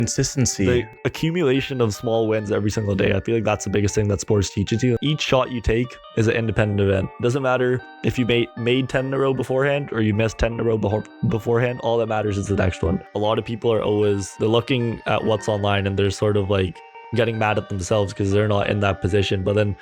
Consistency. The accumulation of small wins every single day. I feel like that's the biggest thing that sports teaches you. Each shot you take is an independent event. Doesn't matter if you made 10 in a row beforehand or you missed 10 in a row beforehand. All that matters is the next one. A lot of people are they're looking at what's online and they're sort of like getting mad at themselves because they're not in that position. But then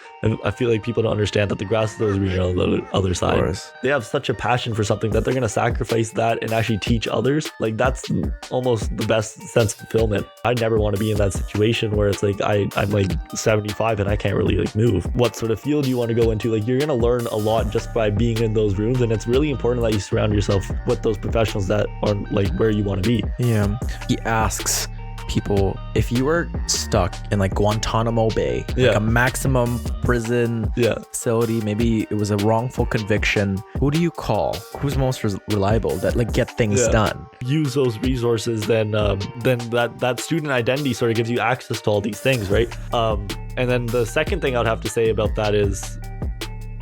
I feel like people don't understand that the grass is always greener on the other side. They have such a passion for something that they're going to sacrifice that and actually teach others. Like that's almost the best sense of fulfillment. I never want to be in that situation where it's like I'm like 75 and I can't really like move. What sort of field you want to go into? Like you're going to learn a lot just by being in those rooms, and it's really important that you surround yourself with those professionals that are like where you want to be. Yeah. He asks people, if you were stuck in like Guantanamo Bay, like a maximum prison facility, maybe it was a wrongful conviction, who do you call? Who's most reliable that like get things done? Use those resources, then that student identity sort of gives you access to all these things, right? And then the second thing I'd have to say about that is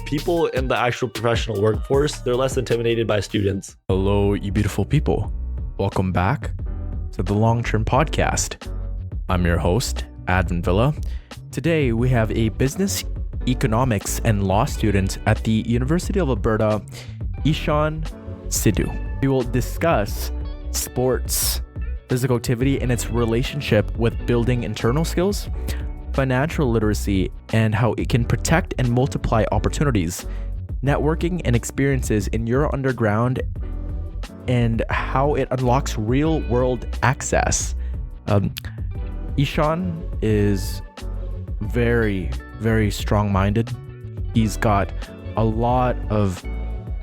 people in the actual professional workforce, they're less intimidated by students. Hello, you beautiful people. Welcome back to the Long-Term Podcast. I'm your host, Advin Villa. Today, we have a business, economics, and law student at the University of Alberta, Ishaan Sidhu. We will discuss sports, physical activity, and its relationship with building internal skills, financial literacy, and how it can protect and multiply opportunities, networking, and experiences in your underground, and how it unlocks real-world access. Ishaan is very, very strong-minded. He's got a lot of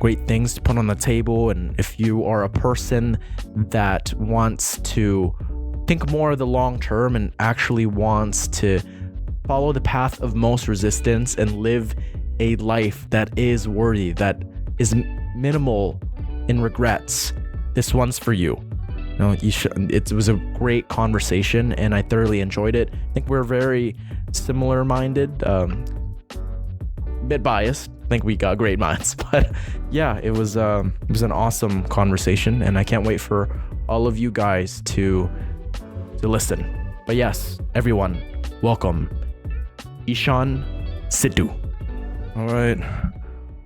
great things to put on the table, and if you are a person that wants to think more of the long term and actually wants to follow the path of most resistance and live a life that is worthy, that is minimal in regrets, this one's for you. You know, it was a great conversation and I thoroughly enjoyed it. I think we're very similar minded, bit biased. I think we got great minds, but yeah, it was an awesome conversation and I can't wait for all of you guys to listen. But yes, everyone, welcome Ishaan Sidhu. All right.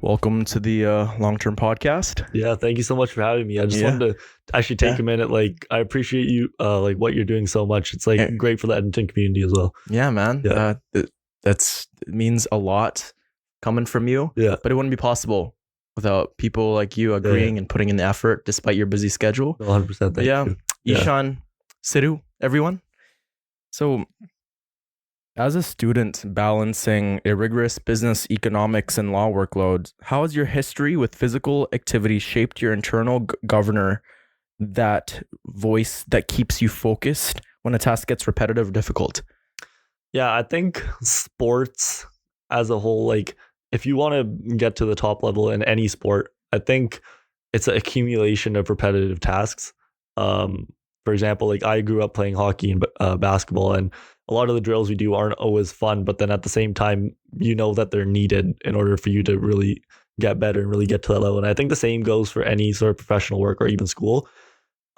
Welcome to the Long-Term Podcast. Yeah, thank you so much for having me. I just wanted to actually take a minute. Like, I appreciate you, like what you're doing so much. It's like great for the Edmonton community as well. Yeah, man. Yeah. It means a lot coming from you. Yeah. But it wouldn't be possible without people like you agreeing and putting in the effort despite your busy schedule. 100%. Thank you. Ishaan Sidhu, everyone. So, as a student balancing a rigorous business, economics, and law workload, how has your history with physical activity shaped your internal governor, that voice that keeps you focused when a task gets repetitive or difficult? Yeah, I think sports as a whole, like if you want to get to the top level in any sport, I think it's an accumulation of repetitive tasks. For example, like I grew up playing hockey and basketball, and a lot of the drills we do aren't always fun, but then at the same time, you know that they're needed in order for you to really get better and really get to that level. And I think the same goes for any sort of professional work or even school.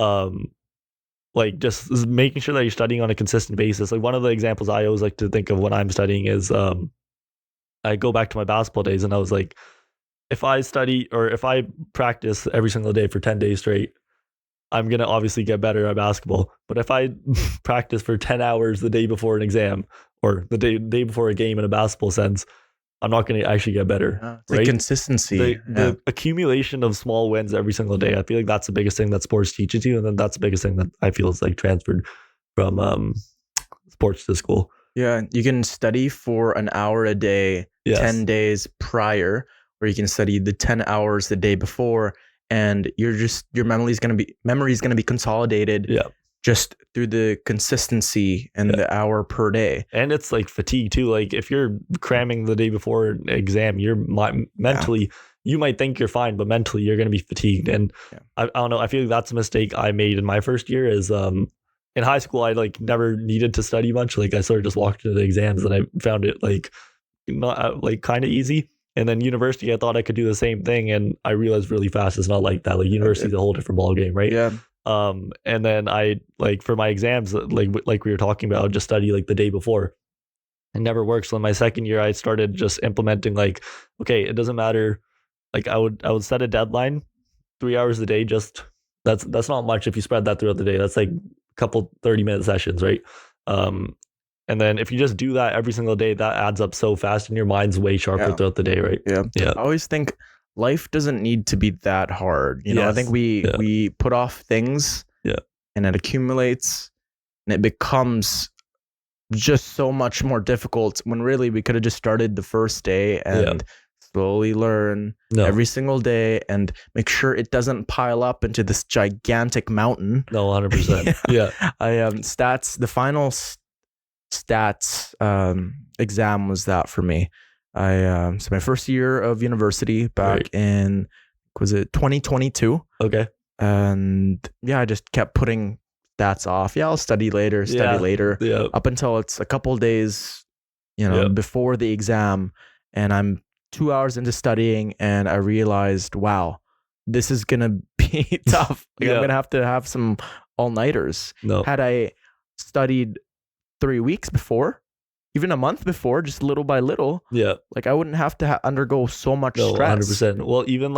Like just making sure that you're studying on a consistent basis. Like one of the examples I always like to think of when I'm studying is I go back to my basketball days and I was like, if I study or if I practice every single day for 10 days straight, I'm going to obviously get better at basketball. But if I practice for 10 hours the day before an exam or the day before a game in a basketball sense, I'm not going to actually get better. Right? The consistency. The accumulation of small wins every single day. I feel like that's the biggest thing that sports teaches you. And then that's the biggest thing that I feel is like transferred from sports to school. Yeah. You can study for an hour a day, 10 days prior, or you can study the 10 hours the day before. And your memory is going to be consolidated just through the consistency and the hour per day. And it's like fatigue too. Like if you're cramming the day before an exam, you're mentally, you might think you're fine, but mentally you're going to be fatigued. And I don't know. I feel like that's a mistake I made in my first year is in high school, I like never needed to study much. Like I sort of just walked into the exams and I found it like not like kind of easy. And then university, I thought I could do the same thing. And I realized really fast it's not like that. Like university is a whole different ballgame, right? Yeah. And then I like for my exams, like we were talking about, I would just study like the day before. It never works. So in my second year, I started just implementing like, okay, it doesn't matter. Like I would set a deadline, 3 hours a day. Just that's not much if you spread that throughout the day. That's like a couple 30-minute sessions, right? Um, and then if you just do that every single day, that adds up so fast, and your mind's way sharper throughout the day, right? Yeah. Yeah. I always think life doesn't need to be that hard. You know, I think we put off things, and it accumulates, and it becomes just so much more difficult when really we could have just started the first day and slowly learn every single day and make sure it doesn't pile up into this gigantic mountain. No, 100%. Yeah. The final stats exam was that for me. So my first year of university back in, was it 2022? Okay. And I just kept putting stats off. I'll study later, up until it's a couple days, before the exam, and I'm 2 hours into studying, and I realized, wow, this is gonna be tough. I'm gonna have some all-nighters. Had I studied 3 weeks before, even a month before, just little by little, like I wouldn't have to undergo so much stress. 100%. Well, even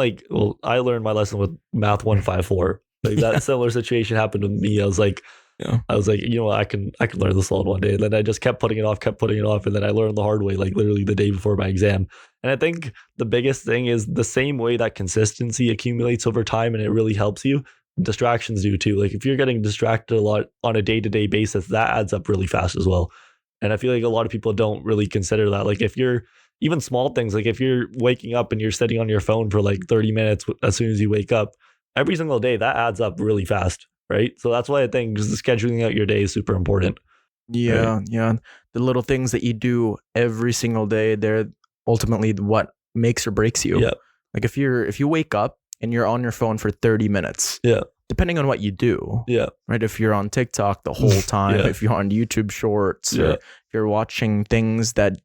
I learned my lesson with math 154. Like that similar situation happened with me. I was like, you know what, I can learn this all in one day. And then I just kept putting it off. And then I learned the hard way, like literally the day before my exam. And I think the biggest thing is the same way that consistency accumulates over time and it really helps you, distractions do too. Like if you're getting distracted a lot on a day-to-day basis, that adds up really fast as well. And I feel like a lot of people don't really consider that. Like if you're even small things, like if you're waking up and you're sitting on your phone for like 30 minutes as soon as you wake up, every single day, that adds up really fast, right? So that's why I think just scheduling out your day is super important. Yeah, right? The little things that you do every single day, they're ultimately what makes or breaks you. Like if you wake up and you're on your phone for 30 minutes, depending on what you do, right? If you're on TikTok the whole time, if you're on YouTube Shorts, or if you're watching things that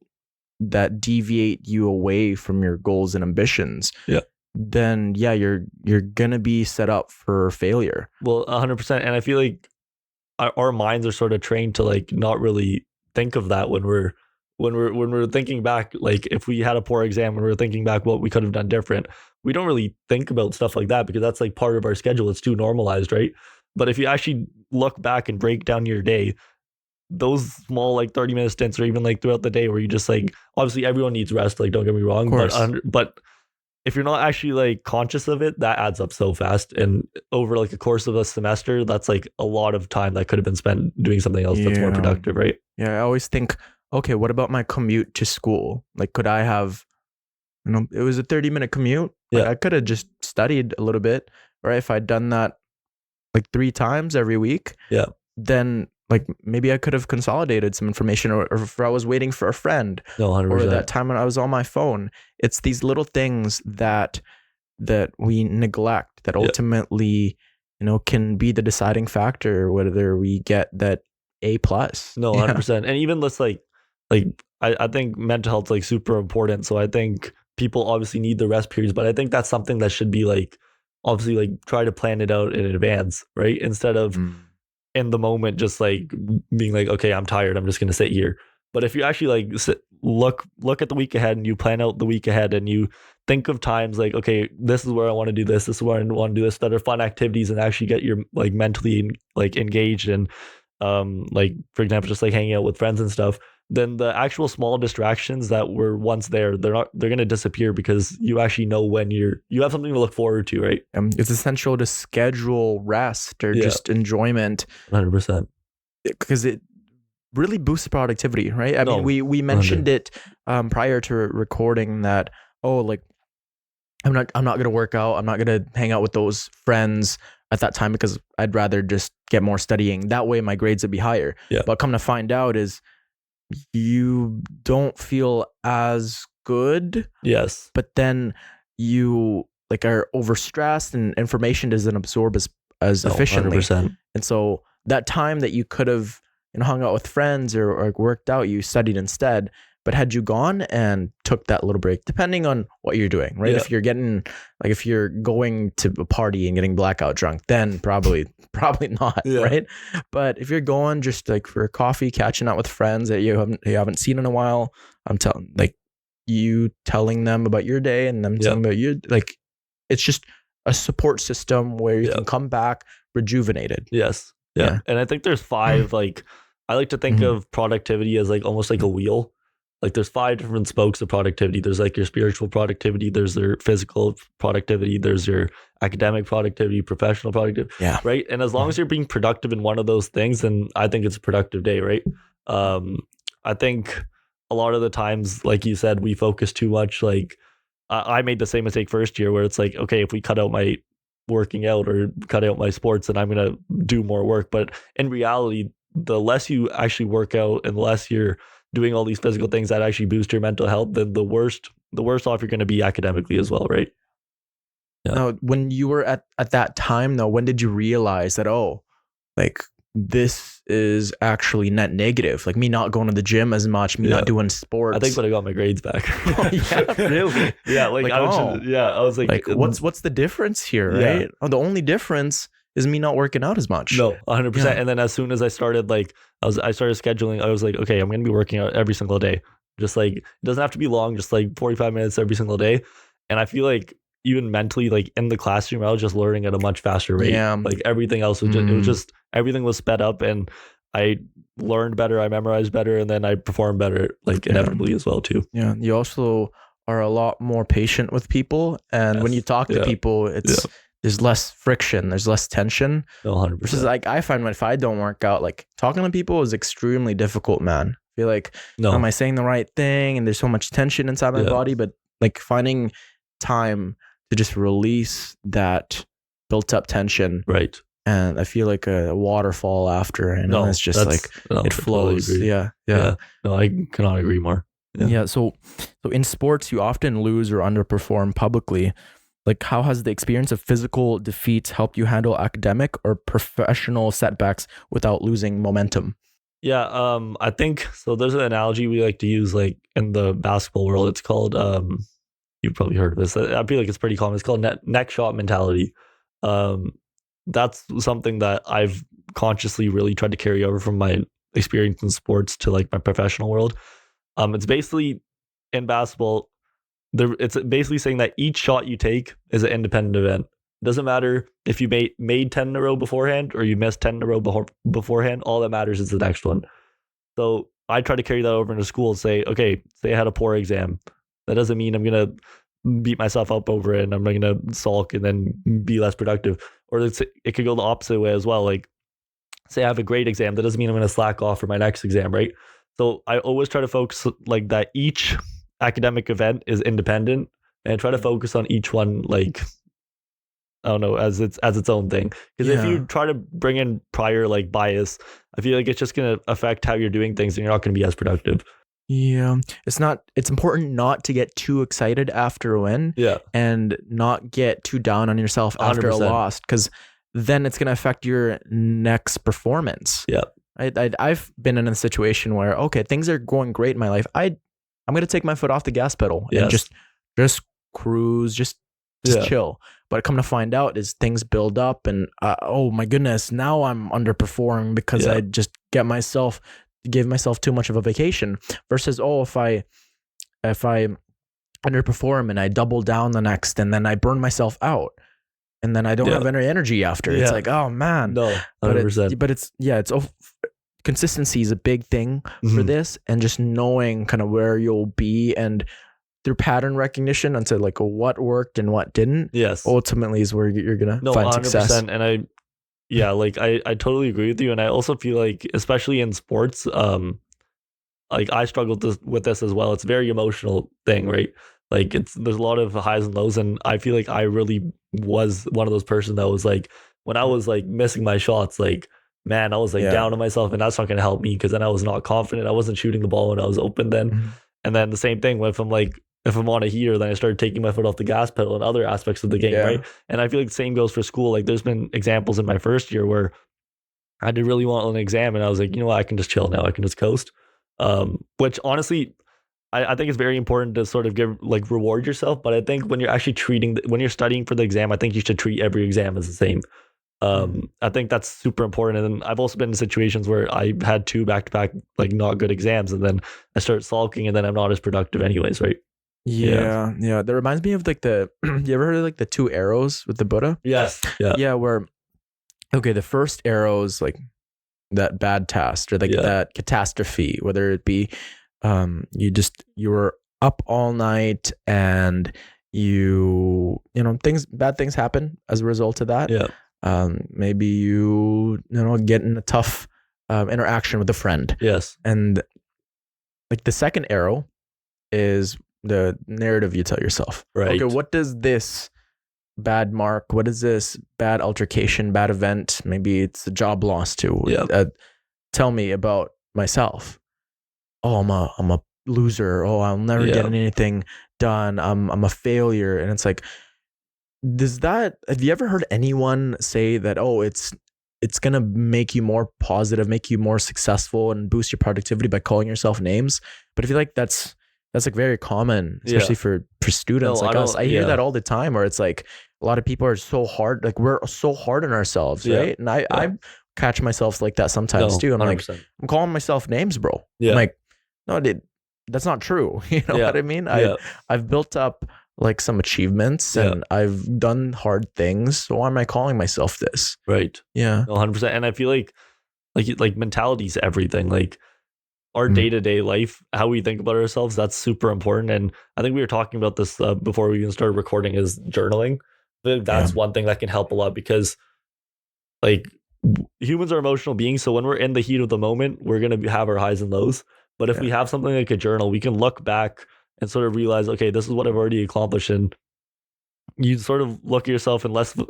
deviate you away from your goals and ambitions, then you're gonna be set up for failure. Well, 100%. And I feel like our minds are sort of trained to like not really think of that when we're thinking back. Like if we had a poor exam, when we're thinking back what we could have done different, we don't really think about stuff like that because that's like part of our schedule. It's too normalized, right? But if you actually look back and break down your day, those small like 30-minute stints, or even like throughout the day where you just like, obviously everyone needs rest, like don't get me wrong, but if you're not actually like conscious of it, that adds up so fast. And over like a course of a semester, that's like a lot of time that could have been spent doing something else that's more productive, right? I always think, okay, what about my commute to school? Like, could I have, it was a 30-minute commute. Like, I could have just studied a little bit, right? If I'd done that like 3 times every week, then like maybe I could have consolidated some information, or if I was waiting for a friend, 100%. Or that time when I was on my phone. It's these little things that we neglect that ultimately, can be the deciding factor whether we get that A+. 100%. And even let's like I think mental health's like super important. So I think people obviously need the rest periods, but I think that's something that should be like obviously like try to plan it out in advance, right? Instead of in the moment just like being like, okay, I'm tired, I'm just gonna sit here. But if you actually like look at the week ahead and you plan out the week ahead and you think of times like, okay, this is where I want to do this is where I want to do this, that are fun activities, and actually get your like mentally like engaged and like for example just like hanging out with friends and stuff, then the actual small distractions that were once they're going to disappear because you actually know when you have something to look forward to, right? It's essential to schedule rest or just enjoyment. 100%. Because it really boosts productivity, right? I mean, we mentioned 100. It prior to recording that, like I'm not going to work out. I'm not going to hang out with those friends at that time because I'd rather just get more studying. That way my grades would be higher. But come to find out is you don't feel as good. But then you like are overstressed and information doesn't absorb as efficiently. 100%. And so that time that you could have hung out with friends or worked out, you studied instead. But had you gone and took that little break, depending on what you're doing, right? Yeah. If you're getting like if you're going to a party and getting blackout drunk, then probably not, Yeah. right? But if you're going just like for coffee, catching out with friends that you haven't seen in a while, I'm telling like you telling them about your day and them telling about you, like it's just a support system where you can come back rejuvenated. Yes. Yeah. And I think there's 5 like I like to think of productivity as like almost like a wheel. Like there's 5 different spokes of productivity. There's like your spiritual productivity, there's your physical productivity, there's your academic productivity, professional productivity. Yeah. Right. And as long as you're being productive in one of those things, then I think it's a productive day, right? I think a lot of the times, like you said, we focus too much. Like I made the same mistake first year where it's like, okay, if we cut out my working out or cut out my sports, then I'm going to do more work. But in reality, the less you actually work out and the less you're doing all these physical things that actually boost your mental health, then the worse off you're going to be academically as well, right? Yeah. Now, when you were at that time, though, when did you realize that, oh, like this is actually net negative? Like me not going to the gym as much, me not doing sports. I think when I got my grades back. Oh, yeah, really? Yeah, like I was like what's the difference here, right? Yeah. Oh, the only difference is me not working out as much. No, 100%. Yeah. And then as soon as I started, like I started scheduling, I was like, okay, I'm going to be working out every single day. Just like, it doesn't have to be long, just like 45 minutes every single day. And I feel like even mentally, like in the classroom, I was just learning at a much faster rate. Yeah. Like everything else was just, it was just, everything was sped up and I learned better, I memorized better, and then I performed better, like inevitably as well too. Yeah. You also are a lot more patient with people. And when you talk to people, it's, there's less friction, there's less tension. No, 100%. Versus like I find if I don't work out, like talking to people is extremely difficult, man. I feel like, am I saying the right thing? And there's so much tension inside my body, but like finding time to just release that built up tension. Right. And I feel like a waterfall after, and it's just like it flows. Totally yeah. No, I cannot agree more. Yeah. So in sports, you often lose or underperform publicly. Like, how has the experience of physical defeats helped you handle academic or professional setbacks without losing momentum? Yeah, I think so. There's an analogy we like to use, like in the basketball world. It's called you've probably heard of this. I feel like it's pretty common. It's called neck shot mentality. That's something that I've consciously really tried to carry over from my experience in sports to like my professional world. It's basically in basketball. It's basically saying that each shot you take is an independent event. It doesn't matter if you made 10 in a row beforehand or you missed 10 in a row beforehand. All that matters is the next one. So I try to carry that over into school and say, okay, say I had a poor exam. That doesn't mean I'm going to beat myself up over it and I'm going to sulk and then be less productive. Or it could go the opposite way as well. Like, say I have a great exam. That doesn't mean I'm going to slack off for my next exam, right? So I always try to focus like that each academic event is independent and try to focus on each one like I don't know as its own thing, because if you try to bring in prior like bias, I feel like it's just going to affect how you're doing things and you're not going to be as productive. It's important not to get too excited after a win and not get too down on yourself after 100%. A loss, because then it's going to affect your next performance. I've been in a situation where okay, things are going great in my life, I'm going to take my foot off the gas pedal and just cruise, just chill. But come to find out is things build up and oh my goodness, now I'm underperforming because I just gave myself too much of a vacation. Versus if I underperform and I double down the next and then I burn myself out and then I don't have any energy after. It's like, oh man. No, 100%. But it's consistency is a big thing for this, and just knowing kind of where you'll be and through pattern recognition into like what worked and what didn't. Ultimately is where you're gonna find 100%. Success. And I totally agree with you. And I also feel like, especially in sports, like I struggled with this as well. It's a very emotional thing, right? Like there's a lot of highs and lows, and I feel like I really was one of those person that was like, when I was like missing my shots, like man, I was like down on myself, and that's not going to help me because then I was not confident. I wasn't shooting the ball when I was open then. And then the same thing if I'm on a heater, then I started taking my foot off the gas pedal in other aspects of the game, right? And I feel like the same goes for school. Like there's been examples in my first year where I did really well on an exam and I was like, you know what, I can just chill now. I can just coast. Which honestly, I think it's very important to sort of give like reward yourself. But I think when you're actually when you're studying for the exam, I think you should treat every exam as the same. I think that's super important. And then I've also been in situations where I had 2 back-to-back like not good exams, and then I start sulking, and then I'm not as productive anyways, right? Yeah. That reminds me of like the you ever heard of like the 2 arrows with the Buddha? Yes. Yeah. Yeah, where okay, the first arrow is like that bad task or like that catastrophe, whether it be you were up all night and bad things happen as a result of that. Yeah. Maybe you get in a tough interaction with a friend. Yes. And like the second arrow is the narrative you tell yourself. Right. Okay, what does this bad mark, what is this bad altercation, bad event, maybe it's a job loss too, tell me about myself? Oh, I'm a loser. Oh, I'll never get anything done. I'm a failure. And it's like, have you ever heard anyone say that, oh, it's gonna make you more positive, make you more successful, and boost your productivity by calling yourself names? But I feel like that's like very common, especially for students like us. I hear that all the time, where it's like a lot of people are so hard, like we're so hard on ourselves, right? And I catch myself like that sometimes too. I'm 100%. Like, I'm calling myself names, bro. I'm like, no, dude, that's not true. You know what I mean? I've built up like some achievements and I've done hard things. So why am I calling myself this? Right. Yeah. 100%. And I feel like mentality is everything. Like our day-to-day life, how we think about ourselves, that's super important. And I think we were talking about this before we even started recording, is journaling. I think that's one thing that can help a lot, because like humans are emotional beings. So when we're in the heat of the moment, we're going to have our highs and lows. But if we have something like a journal, we can look back and sort of realize, okay, this is what I've already accomplished. And you sort of look at yourself in less of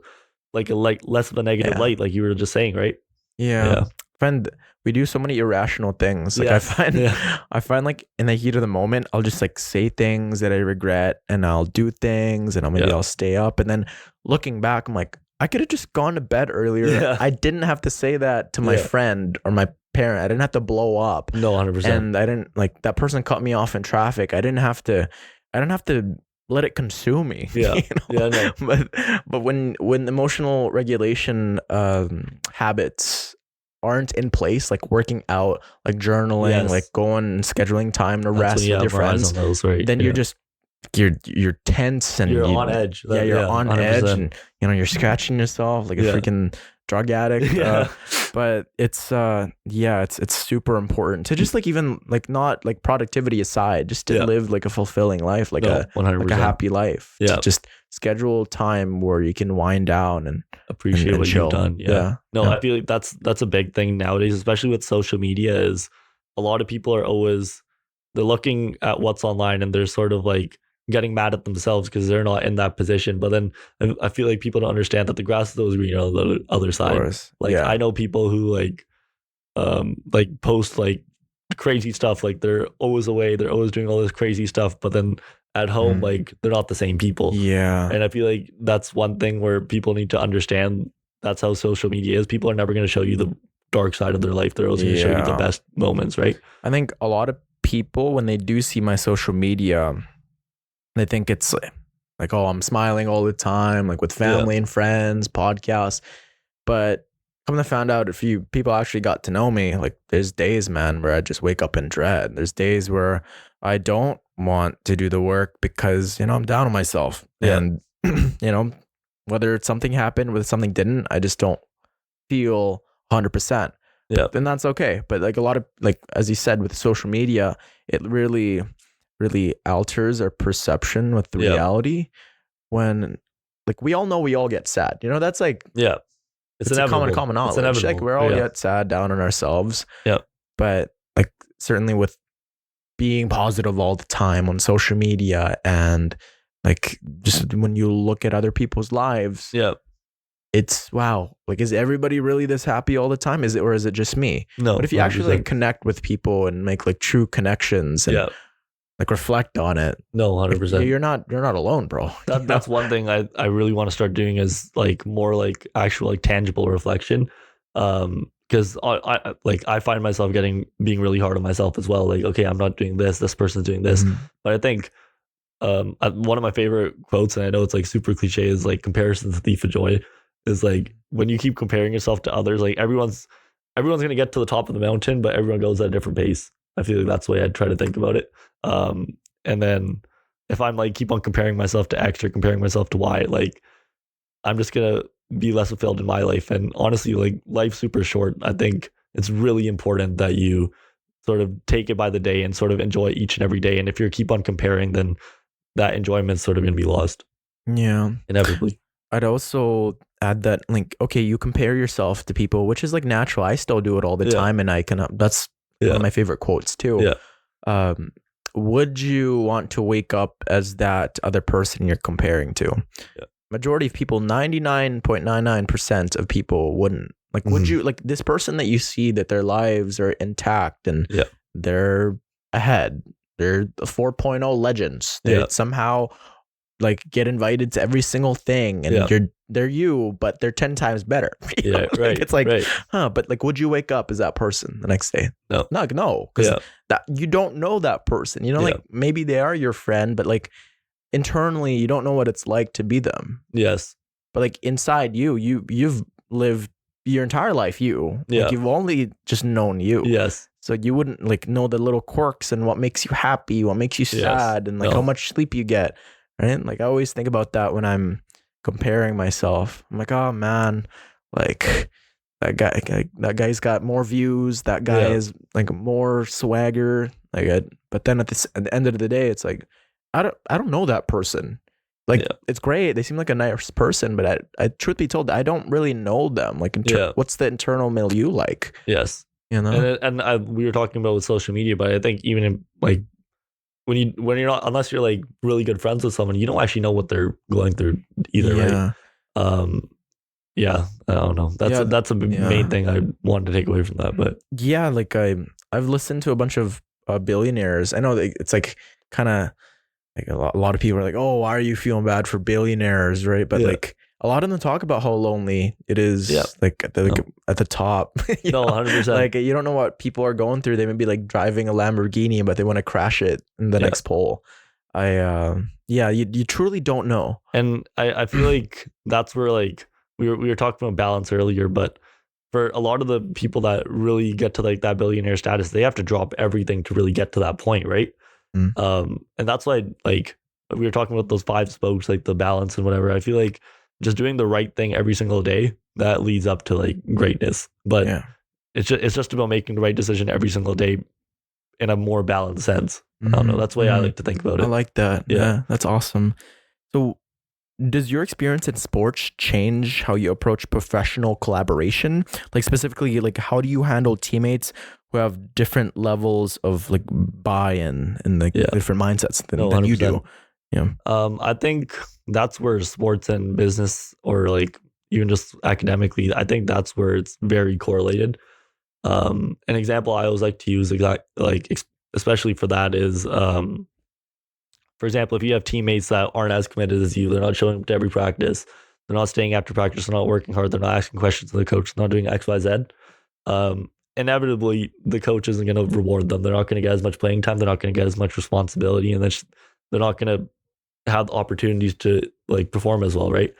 a negative light, like you were just saying, right? Yeah. Friend, we do so many irrational things. Like I find like in the heat of the moment, I'll just like say things that I regret, and I'll do things, and I'll stay up. And then looking back, I'm like, I could have just gone to bed earlier. Yeah. I didn't have to say that to my friend or my parent. I didn't have to blow up. No, 100%. And I didn't, like, that person cut me off in traffic. I didn't have to let it consume me. Yeah. You know? Yeah, no. But when emotional regulation habits aren't in place, like working out, like journaling, like going and scheduling time to rest with your friends, then you're just you're tense and you're on edge. You're on 100%. Edge, and you're scratching yourself like a freaking drug addict. But it's super important to just like, even like, not like productivity aside, just to live like a fulfilling life, like a 100%. Like a happy life. To just schedule time where you can wind down and appreciate and what chill. you've done. I feel like that's a big thing nowadays, especially with social media. Is a lot of people they're looking at what's online, and they're sort of like getting mad at themselves because they're not in that position. But then I feel like people don't understand that the grass is always greener on the other side. Like I know people who like post like crazy stuff, like they're always away, they're always doing all this crazy stuff, but then at home, like they're not the same people. And I feel like that's one thing where people need to understand. That's how social media is. People are never going to show you the dark side of their life. They're always going to show you the best moments, right? I think a lot of people, when they do see my social media, they think it's like, oh, I'm smiling all the time, like with family and friends, podcasts. But come to find out, if people actually got to know me, like there's days, man, where I just wake up in dread. There's days where I don't want to do the work because, I'm down on myself. And, whether it's something happened, whether something didn't, I just don't feel 100%. Then that's okay. But like a lot of, like, as you said, with social media, it really alters our perception with the reality. When like we all know we all get sad, that's like it's a common knowledge. Like we're all get sad, down on ourselves. But like certainly with being positive all the time on social media, and like just when you look at other people's lives, it's wow, like is everybody really this happy all the time? Is it just me? No. But if you 100%. Actually like connect with people and make like true connections and like reflect on it. No, 100%. You're not alone, bro. That's one thing I really want to start doing, is like more like actual like tangible reflection. because I find myself being really hard on myself as well. Like, okay, I'm not doing this person's doing this. But I think one of my favorite quotes, and I know it's like super cliche, is like comparison's the thief of joy. Is like when you keep comparing yourself to others, like everyone's gonna get to the top of the mountain, but everyone goes at a different pace. I feel like that's the way I'd try to think about it. And then if I'm like keep on comparing myself to X or comparing myself to Y, like I'm just gonna be less fulfilled in my life. And honestly, like life's super short. I think it's really important that you sort of take it by the day and sort of enjoy each and every day. And if you keep on comparing, then that enjoyment's sort of gonna be lost. Yeah. Inevitably. I'd also add that, like, okay, you compare yourself to people, which is like natural. I still do it all the time, and I can. That's one of my favorite quotes too. Yeah. Would you want to wake up as that other person you're comparing to? Yeah. Majority of people, 99.99% of people wouldn't. Like, would you, like this person that you see that their lives are intact and they're ahead, they're the 4.0 legends. They somehow like get invited to every single thing, and they're you, but they're 10 times better. Right. It's like, but like, would you wake up as that person the next day? No, because that you don't know that person. You know, like maybe they are your friend, but like internally, you don't know what it's like to be them. Yes, but like inside you've lived your entire life. Like, you've only just known you. Yes. So you wouldn't like know the little quirks and what makes you happy, what makes you sad, and like how much sleep you get. Right? Like I always think about that when I'm comparing myself. I'm like, oh man, like that guy's got more views. That guy is like more swagger. But then at the end of the day, it's like I don't know that person. Like it's great. They seem like a nice person, but I truth be told, I don't really know them. Like, what's the internal milieu like? Yes. You know, and we were talking about with social media, but I think even in like when you're not, unless you're like really good friends with someone, you don't actually know what they're going through either, right? I don't know. That's a main thing I wanted to take away from that. But like I've listened to a bunch of billionaires. I know that it's like kind of like a lot of people are like, oh, why are you feeling bad for billionaires, right? But like a lot of them talk about how lonely it is, like at the top. 100%. Like you don't know what people are going through. They may be like driving a Lamborghini, but they want to crash it in the next pole. You truly don't know. And I feel like that's where like we were talking about balance earlier, but for a lot of the people that really get to like that billionaire status, they have to drop everything to really get to that point, right? And that's why like we were talking about those 5 spokes, like the balance and whatever. I feel like just doing the right thing every single day, that leads up to like greatness. But it's just about making the right decision every single day in a more balanced sense. I don't know. That's the way I like to think about it. I like that. Yeah, that's awesome. So does your experience in sports change how you approach professional collaboration? Like specifically, like how do you handle teammates who have different levels of like buy-in and like different mindsets than you do? Yeah. I think that's where sports and business, or like even just academically, I think that's where it's very correlated. An example I always like to use, especially for that, is for example, if you have teammates that aren't as committed as you, they're not showing up to every practice, they're not staying after practice, they're not working hard, they're not asking questions to the coach, they're not doing X, Y, Z. Inevitably, the coach isn't going to reward them. They're not going to get as much playing time. They're not going to get as much responsibility, and they're not going to have opportunities to like perform as well, right?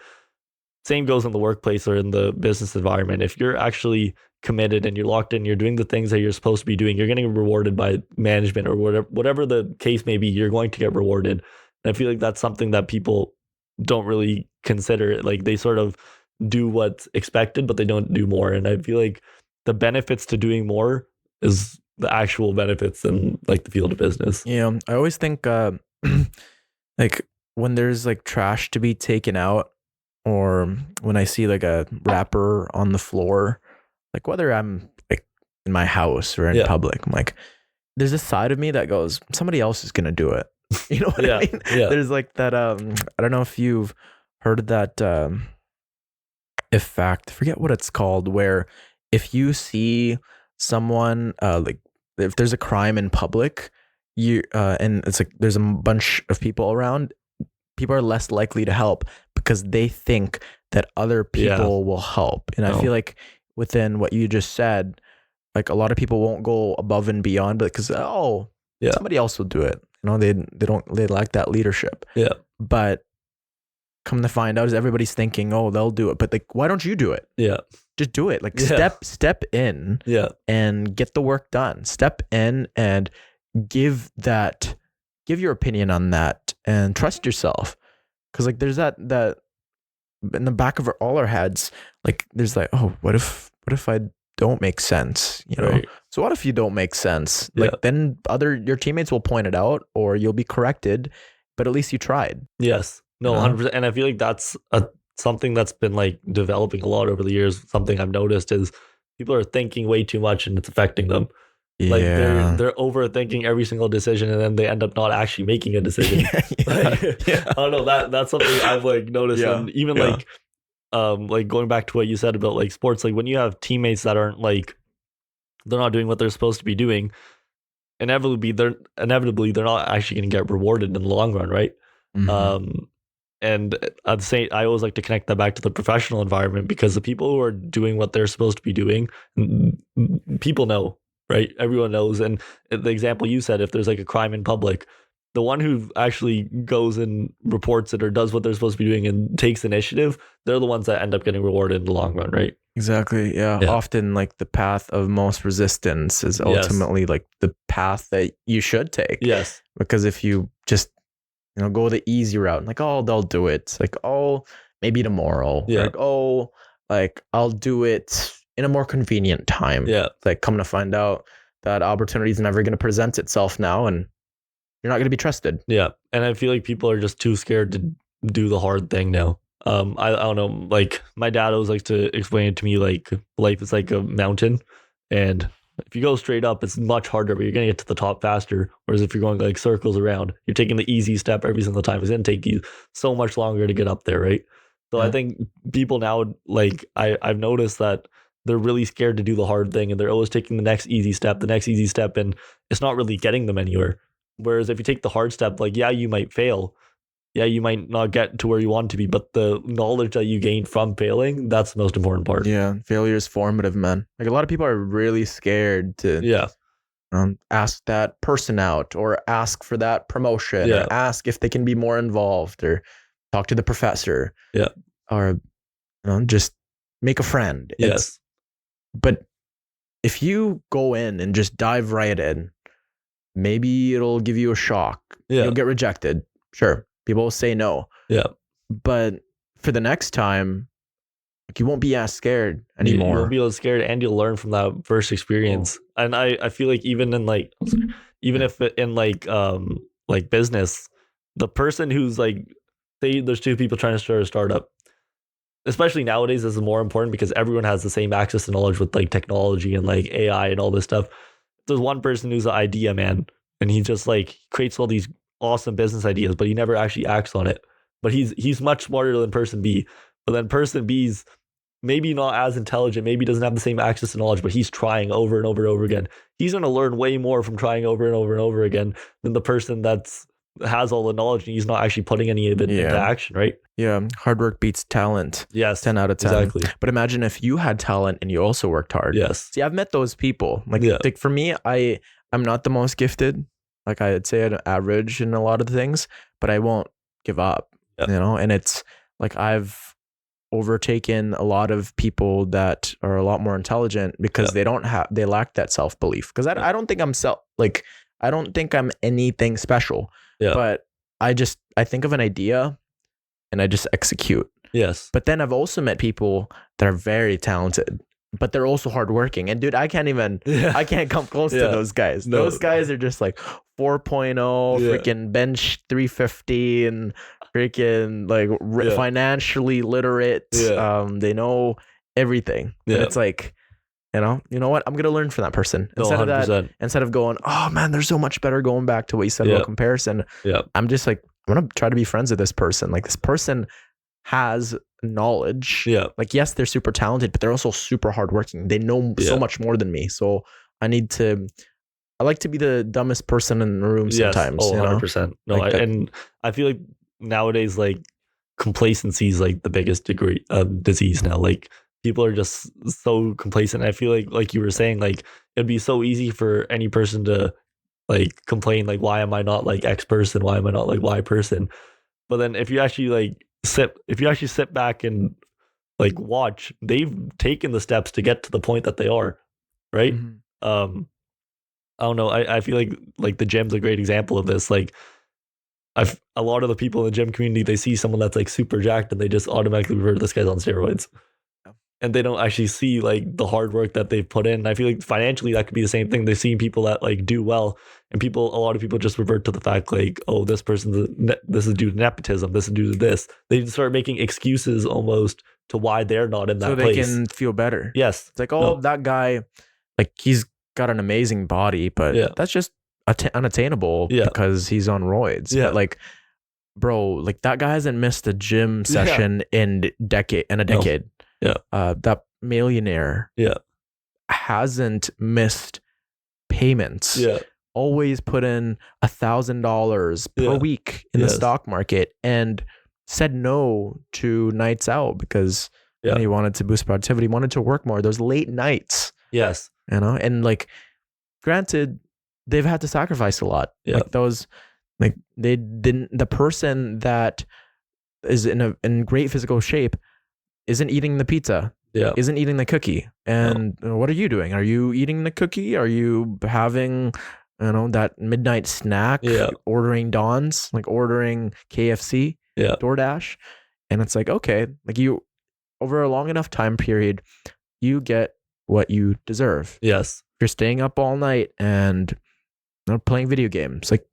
Same goes in the workplace or in the business environment. If you're actually committed and you're locked in, you're doing the things that you're supposed to be doing, you're getting rewarded by management or whatever the case may be, you're going to get rewarded. And I feel like that's something that people don't really consider. Like they sort of do what's expected, but they don't do more. And I feel like the benefits to doing more is the actual benefits in like the field of business. Yeah. I always think like when there's like trash to be taken out, or when I see like a wrapper on the floor, like whether I'm like in my house or in public, I'm like, there's a side of me that goes, somebody else is gonna do it. You know what I mean? Yeah. There's like that I don't know if you've heard of that effect, I forget what it's called, where if you see someone like if there's a crime in public, you and it's like there's a bunch of people around, people are less likely to help because they think that other people will help. And I feel like within what you just said, like a lot of people won't go above and beyond because Yeah. somebody else will do it. You know, they lack that leadership. Yeah. But come to find out is everybody's thinking, oh, they'll do it. But like, why don't you do it? Yeah. Just do it. Like Yeah. step in Yeah. and get the work done. Step in and give your opinion on that and trust yourself. Cause like there's that in the back of all our heads, like there's like, oh, what if I don't make sense? You know? Right. So what if you don't make sense? Like then your teammates will point it out or you'll be corrected, but at least you tried. Yes. No, You know? 100%. And I feel like that's something that's been like developing a lot over the years. Something I've noticed is people are thinking way too much and it's affecting them. Like they're overthinking every single decision and then they end up not actually making a decision. I don't know, that's something I've like noticed. And even like going back to what you said about like sports, like when you have teammates that aren't like, they're not doing what they're supposed to be doing, inevitably they're not actually going to get rewarded in the long run, right? Mm-hmm. And I'd say I always like to connect that back to the professional environment because the people who are doing what they're supposed to be doing, people know, right? Everyone knows. And the example you said, if there's like a crime in public, the one who actually goes and reports it or does what they're supposed to be doing and takes initiative, they're the ones that end up getting rewarded in the long run, right? Exactly. Yeah. Often like the path of most resistance is ultimately like the path that you should take. Yes. Because if you just, you know, go the easy route, like, oh, they'll do it. It's like, oh, maybe tomorrow. Yeah. Like, oh, like I'll do it in a more convenient time. Yeah. Like come to find out that opportunity is never going to present itself now and you're not going to be trusted. Yeah. And I feel like people are just too scared to do the hard thing now. I don't know, like my dad always likes to explain it to me like life is like a mountain and if you go straight up, it's much harder, but you're going to get to the top faster. Whereas if you're going like circles around, you're taking the easy step every single time. It's going to take you so much longer to get up there, right? So I think people now, like I've noticed that they're really scared to do the hard thing and they're always taking the next easy step, and it's not really getting them anywhere. Whereas if you take the hard step, like, yeah, you might fail. Yeah, you might not get to where you want to be, but the knowledge that you gain from failing, that's the most important part. Yeah, failure is formative, man. Like a lot of people are really scared to ask that person out or ask for that promotion or ask if they can be more involved or talk to the professor. Yeah. Or, you know, just make a friend. Yes. But if you go in and just dive right in, maybe it'll give you a shock. Yeah. You'll get rejected. Sure. People will say no. Yeah. But for the next time, like, you won't be as scared anymore. You won't be as scared and you'll learn from that first experience. Oh. And I feel like even in like, if in like business, the person who's like, say there's two people trying to start a startup, especially nowadays, this is more important because everyone has the same access to knowledge with like technology and like AI and all this stuff. There's one person who's an idea man and he just like creates all these awesome business ideas, but he never actually acts on it. But he's much smarter than person B. But then person B's maybe not as intelligent, maybe doesn't have the same access to knowledge, but he's trying over and over and over again. He's going to learn way more from trying over and over and over again than the person that's has all the knowledge and he's not actually putting any of it into action, right? Yeah, hard work beats talent. Yes, 10 out of 10. Exactly. But imagine if you had talent and you also worked hard. Yes. See, I've met those people. Like for me, I'm not the most gifted. Like I'd say I'm average in a lot of things, but I won't give up. You know, and it's like I've overtaken a lot of people that are a lot more intelligent because they lack that self-belief. Because I don't think I don't think I'm anything special. Yeah. But I think of an idea and I just execute. Yes. But then I've also met people that are very talented, but they're also hardworking. And dude, I can't come close to those guys. No. Those guys are just like 4.0, freaking bench 350 and freaking like financially literate. They know everything. And it's like, you know what? I'm going to learn from that person. Instead of that, instead of going, oh man, there's so much better, going back to what you said about comparison. I'm just like, I'm going to try to be friends with this person. Like this person has knowledge. Like, yes, they're super talented, but they're also super hardworking. They know so much more than me. So I like to be the dumbest person in the room sometimes. Oh, 100%. No, and I feel like nowadays, like complacency is like the biggest disease now. Like people are just so complacent. I feel like you were saying, like it'd be so easy for any person to like complain, like why am I not like X person? Why am I not like Y person? But then if you actually sit back and like watch, they've taken the steps to get to the point that they are, right? I don't know. I feel like the gym's a great example of this. Like a lot of the people in the gym community, they see someone that's like super jacked and they just automatically revert, this guy's on steroids. Yeah. And they don't actually see like the hard work that they've put in. I feel like financially that could be the same thing. They've seen people that like do well, and a lot of people just revert to the fact like, oh, this is due to nepotism, this is due to this. They start making excuses almost to why they're not in that place. So they can feel better. Yes. It's like, oh, that guy, like he's got an amazing body, but that's just unattainable because he's on roids. But like, bro, like that guy hasn't missed a gym session in a decade. That millionaire hasn't missed payments. Always put in $1,000 per week in the stock market and said no to nights out because he wanted to boost productivity, wanted to work more. Those late nights. Yes. You know, and like, granted, they've had to sacrifice a lot. Like those, like they didn't. The person that is in great physical shape isn't eating the pizza. Isn't eating the cookie. And what are you doing? Are you eating the cookie? Are you having, that midnight snack? Ordering Don's, like ordering KFC, DoorDash, and it's like, okay, like you, over a long enough time period, you get what you deserve. Yes. If you're staying up all night and playing video games, like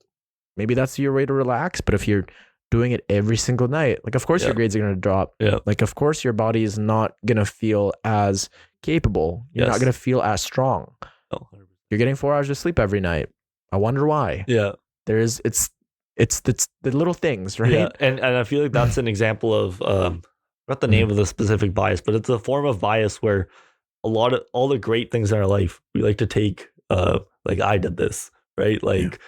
maybe that's your way to relax. But if you're doing it every single night, like of course your grades are going to drop. Like of course your body is not going to feel as capable. You're not going to feel as strong. You're getting 4 hours of sleep every night. I wonder why. It's the little things, right? Yeah. And I feel like that's an example of not the name of the specific bias, but it's a form of bias where all the great things in our life, we like to take, like I did this, right? Like,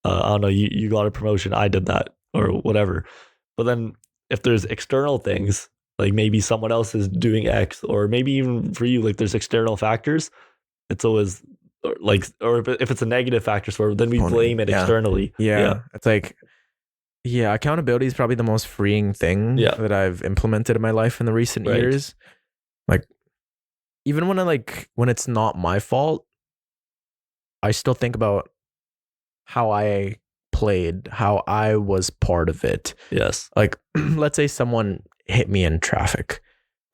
I don't know, you got a promotion, I did that or whatever. But then if there's external things, like maybe someone else is doing X, or maybe even for you, like there's external factors, it's always like, or if it's a negative factor, so then we blame it externally. It's like, accountability is probably the most freeing thing that I've implemented in my life in the recent years. Like, even when it's not my fault, I still think about how I played, how I was part of it. Yes. Like, let's say someone hit me in traffic.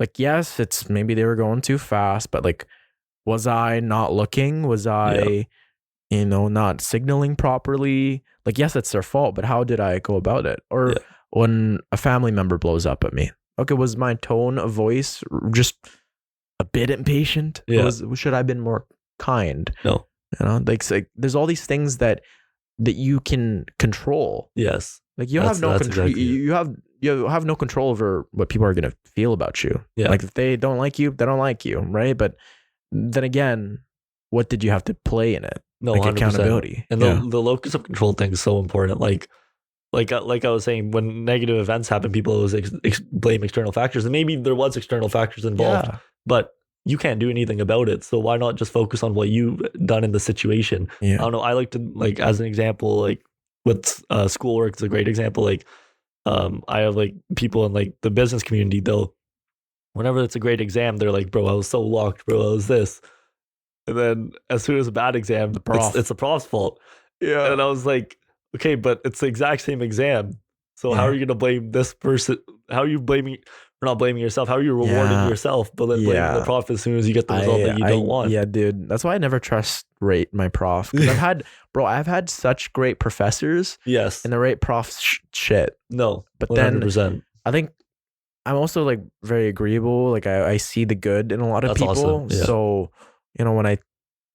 Like, yes, it's maybe they were going too fast, but like, was I not looking? Was I, not signaling properly? Like, yes, it's their fault, but how did I go about it? Or when a family member blows up at me, okay, was my tone of voice just a bit impatient? Should I have been more kind? No. Like there's all these things that you can control. Yes. Like you have no control. Exactly. You have no control over what people are going to feel about you. Like if they don't like you, they don't like you, right? But then again, what did you have to play in it? No, like 100%. Accountability. And the locus of control thing is so important. Like I was saying, when negative events happen, people always blame external factors, and maybe there was external factors involved, but you can't do anything about it. So why not just focus on what you've done in the situation? I don't know. I like to, like, as an example, like with schoolwork, it's a great example. Like, I have like people in like the business community, whenever it's a great exam, they're like, bro, I was so locked, bro, I was this. And then as soon as a bad exam, it's the prof's fault. And I was like, okay, but it's the exact same exam. So how are you going to blame this person? How are you blaming, or not blaming yourself? How are you rewarding yourself, but then blaming the prof as soon as you get the result that you don't want? Yeah, dude. That's why I never rate my prof. Because I've had such great professors. Yes. And the rate prof shit. No, but 100%. Then I think I'm also like very agreeable. Like I see the good in a lot of people. Awesome. Yeah. So, when I,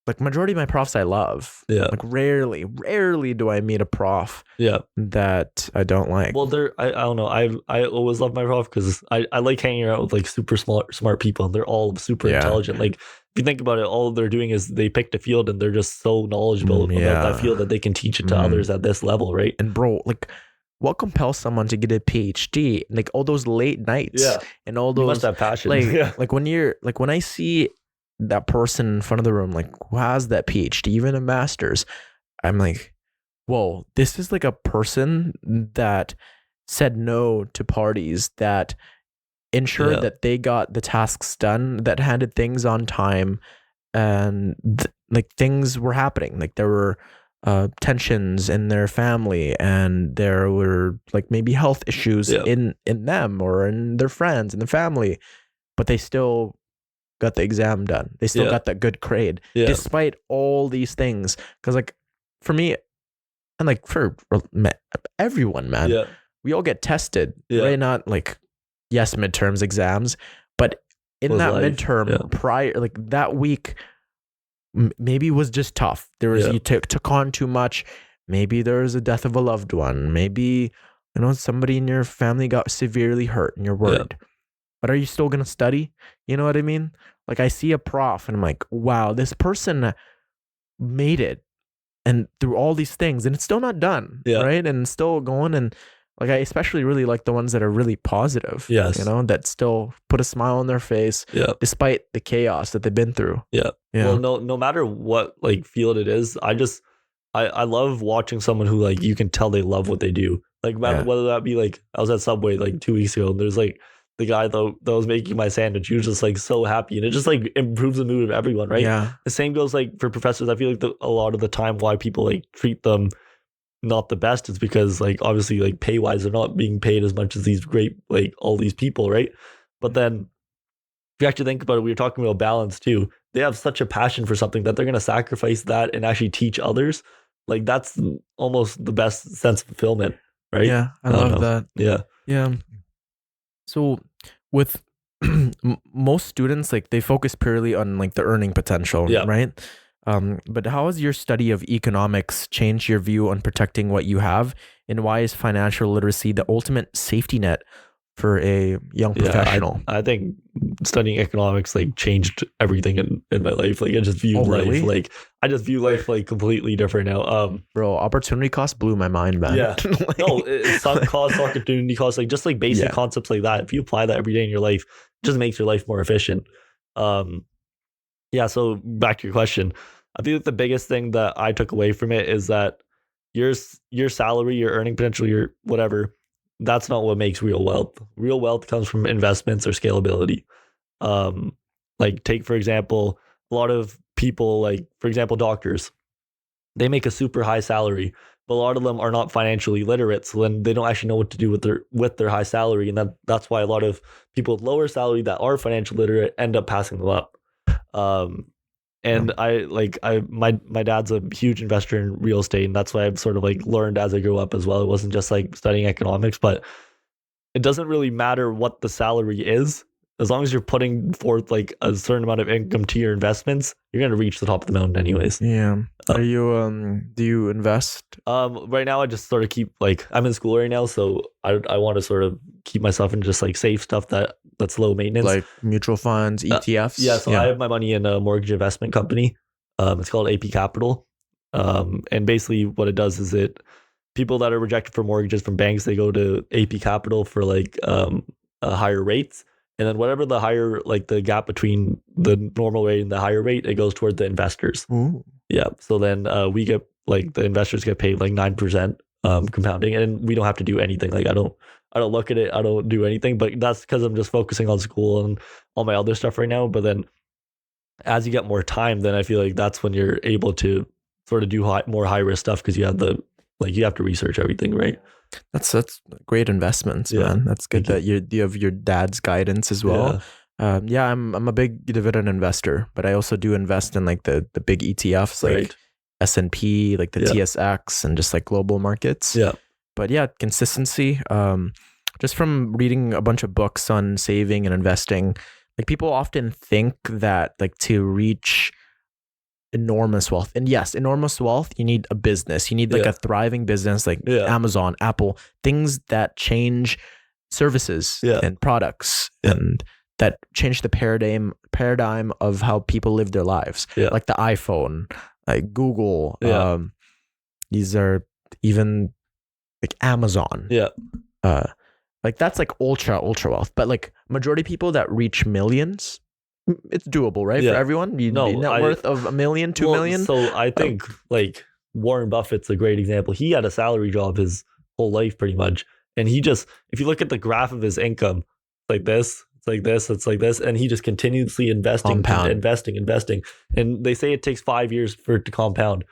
like, majority of my profs I love. Like rarely do I meet a prof that I don't like. Well, I don't know. I always love my prof because I like hanging out with like super smart people, and they're all super intelligent. Like, if you think about it, all they're doing is they picked a field and they're just so knowledgeable about that field that they can teach it to others at this level, right? And bro, like what compels someone to get a PhD? Like all those late nights Yeah. and all You must those have passion. like Yeah. like when I see that person in front of the room, like who has that PhD, even a master's, I'm like, whoa, this is like a person that said no to parties, that ensured Yeah. that they got the tasks done, that handed things on time, and like things were happening. Like there were tensions in their family, and there were like maybe health issues Yeah. in them or in their friends and the family, but they still got the exam done. They still Yeah. got that good grade Yeah. despite all these things. Because like for me, and like for everyone, man, Yeah. we all get tested, Yeah. right? Not like, yes, midterms, exams, but in Was that life. midterm Yeah. prior, like that week, maybe was just tough. There was, Yeah. you took on too much. Maybe there was a death of a loved one. Maybe, you know, somebody in your family got severely hurt and you're worried. But are you still going to study? You know what I mean? Like I see a prof and I'm like, wow, this person made it and through all these things and it's still not done. Yeah. Right. And it's still going. And like, I especially really like the ones that are really positive, Yes. you know, that still put a smile on their face Yeah. despite the chaos that they've been through. Yeah. Yeah. Well, no matter what like field it is, I love watching someone who like you can tell they love what they do. Like Yeah. whether that be like I was at Subway like 2 weeks ago and there's like the guy that was making my sandwich, he was just like so happy and it just like improves the mood of everyone, right? Yeah. The same goes like for professors. I feel like a lot of the time why people like treat them not the best is because like obviously like pay wise they're not being paid as much as these great like all these people, right? But then if you actually think about it, we were talking about balance too. They have such a passion for something that they're going to sacrifice that and actually teach others. Like that's almost the best sense of fulfillment, right? Yeah. I don't love know. that. Yeah. Yeah. So with most students, like they focus purely on like the earning potential, Yeah. right? But how has your study of economics changed your view on protecting what you have? And why is financial literacy the ultimate safety net for a young professional? I think studying economics like changed everything in my life. Like I just viewed life really? like I just view life like completely different now. Bro, opportunity cost blew my mind, man. Yeah. Like- No, it's sunk cost, opportunity cost, like just like basic Yeah. concepts like that. If you apply that every day in your life, it just makes your life more efficient. Yeah. So back to your question, I feel like the biggest thing that I took away from it is that your salary, your earning potential, your whatever, that's not what makes real wealth. Real wealth comes from investments or scalability. Like take for example, a lot of people, like for example, doctors, they make a super high salary, but a lot of them are not financially literate, so then they don't actually know what to do with their high salary, and that's why a lot of people with lower salary that are financially literate end up passing them up. And my dad's a huge investor in real estate, and that's why I've sort of like learned as I grew up as well. It wasn't just like studying economics, but it doesn't really matter what the salary is. As long as you're putting forth like a certain amount of income to your investments, you're gonna reach the top of the mountain anyways. Yeah. Are you do you invest? Right now I just sort of keep like I'm in school right now, so I want to sort of keep myself in just like safe stuff that's low maintenance. Like mutual funds, ETFs? Yeah, so I have my money in a mortgage investment company. It's called AP Capital. And basically what it does is people that are rejected for mortgages from banks, they go to AP Capital for like higher rates. And then whatever the higher, like the gap between the normal rate and the higher rate, it goes toward the investors. Ooh. Yeah. So then we get like the investors get paid like 9% compounding, and we don't have to do anything. Like I don't look at it. I don't do anything, but that's because I'm just focusing on school and all my other stuff right now. But then as you get more time, then I feel like that's when you're able to sort of do more high risk stuff because you have you have to research everything, right? That's great investments, man. That's good that you have your dad's guidance as well. Yeah, I'm a big dividend investor, but I also do invest in like the big ETFs like S&P, like the TSX, and just like global markets. Yeah. But yeah, consistency. Just from reading a bunch of books on saving and investing, like people often think that like to reach enormous wealth, and yes, enormous wealth, you need a business, you need like a thriving business like Amazon, Apple, things that change services and products and that change the paradigm of how people live their lives, like the iPhone, like Google. These are even like Amazon. Yeah. Like that's like ultra wealth, but like majority of people that reach millions, it's doable, right? Yeah. For everyone, net worth of $1 million, 2 million. So I think like Warren Buffett's a great example. He had a salary job his whole life pretty much, and he just, if you look at the graph of his income, like this, it's like this, it's like this, and he just continuously investing, and they say it takes 5 years for it to compound.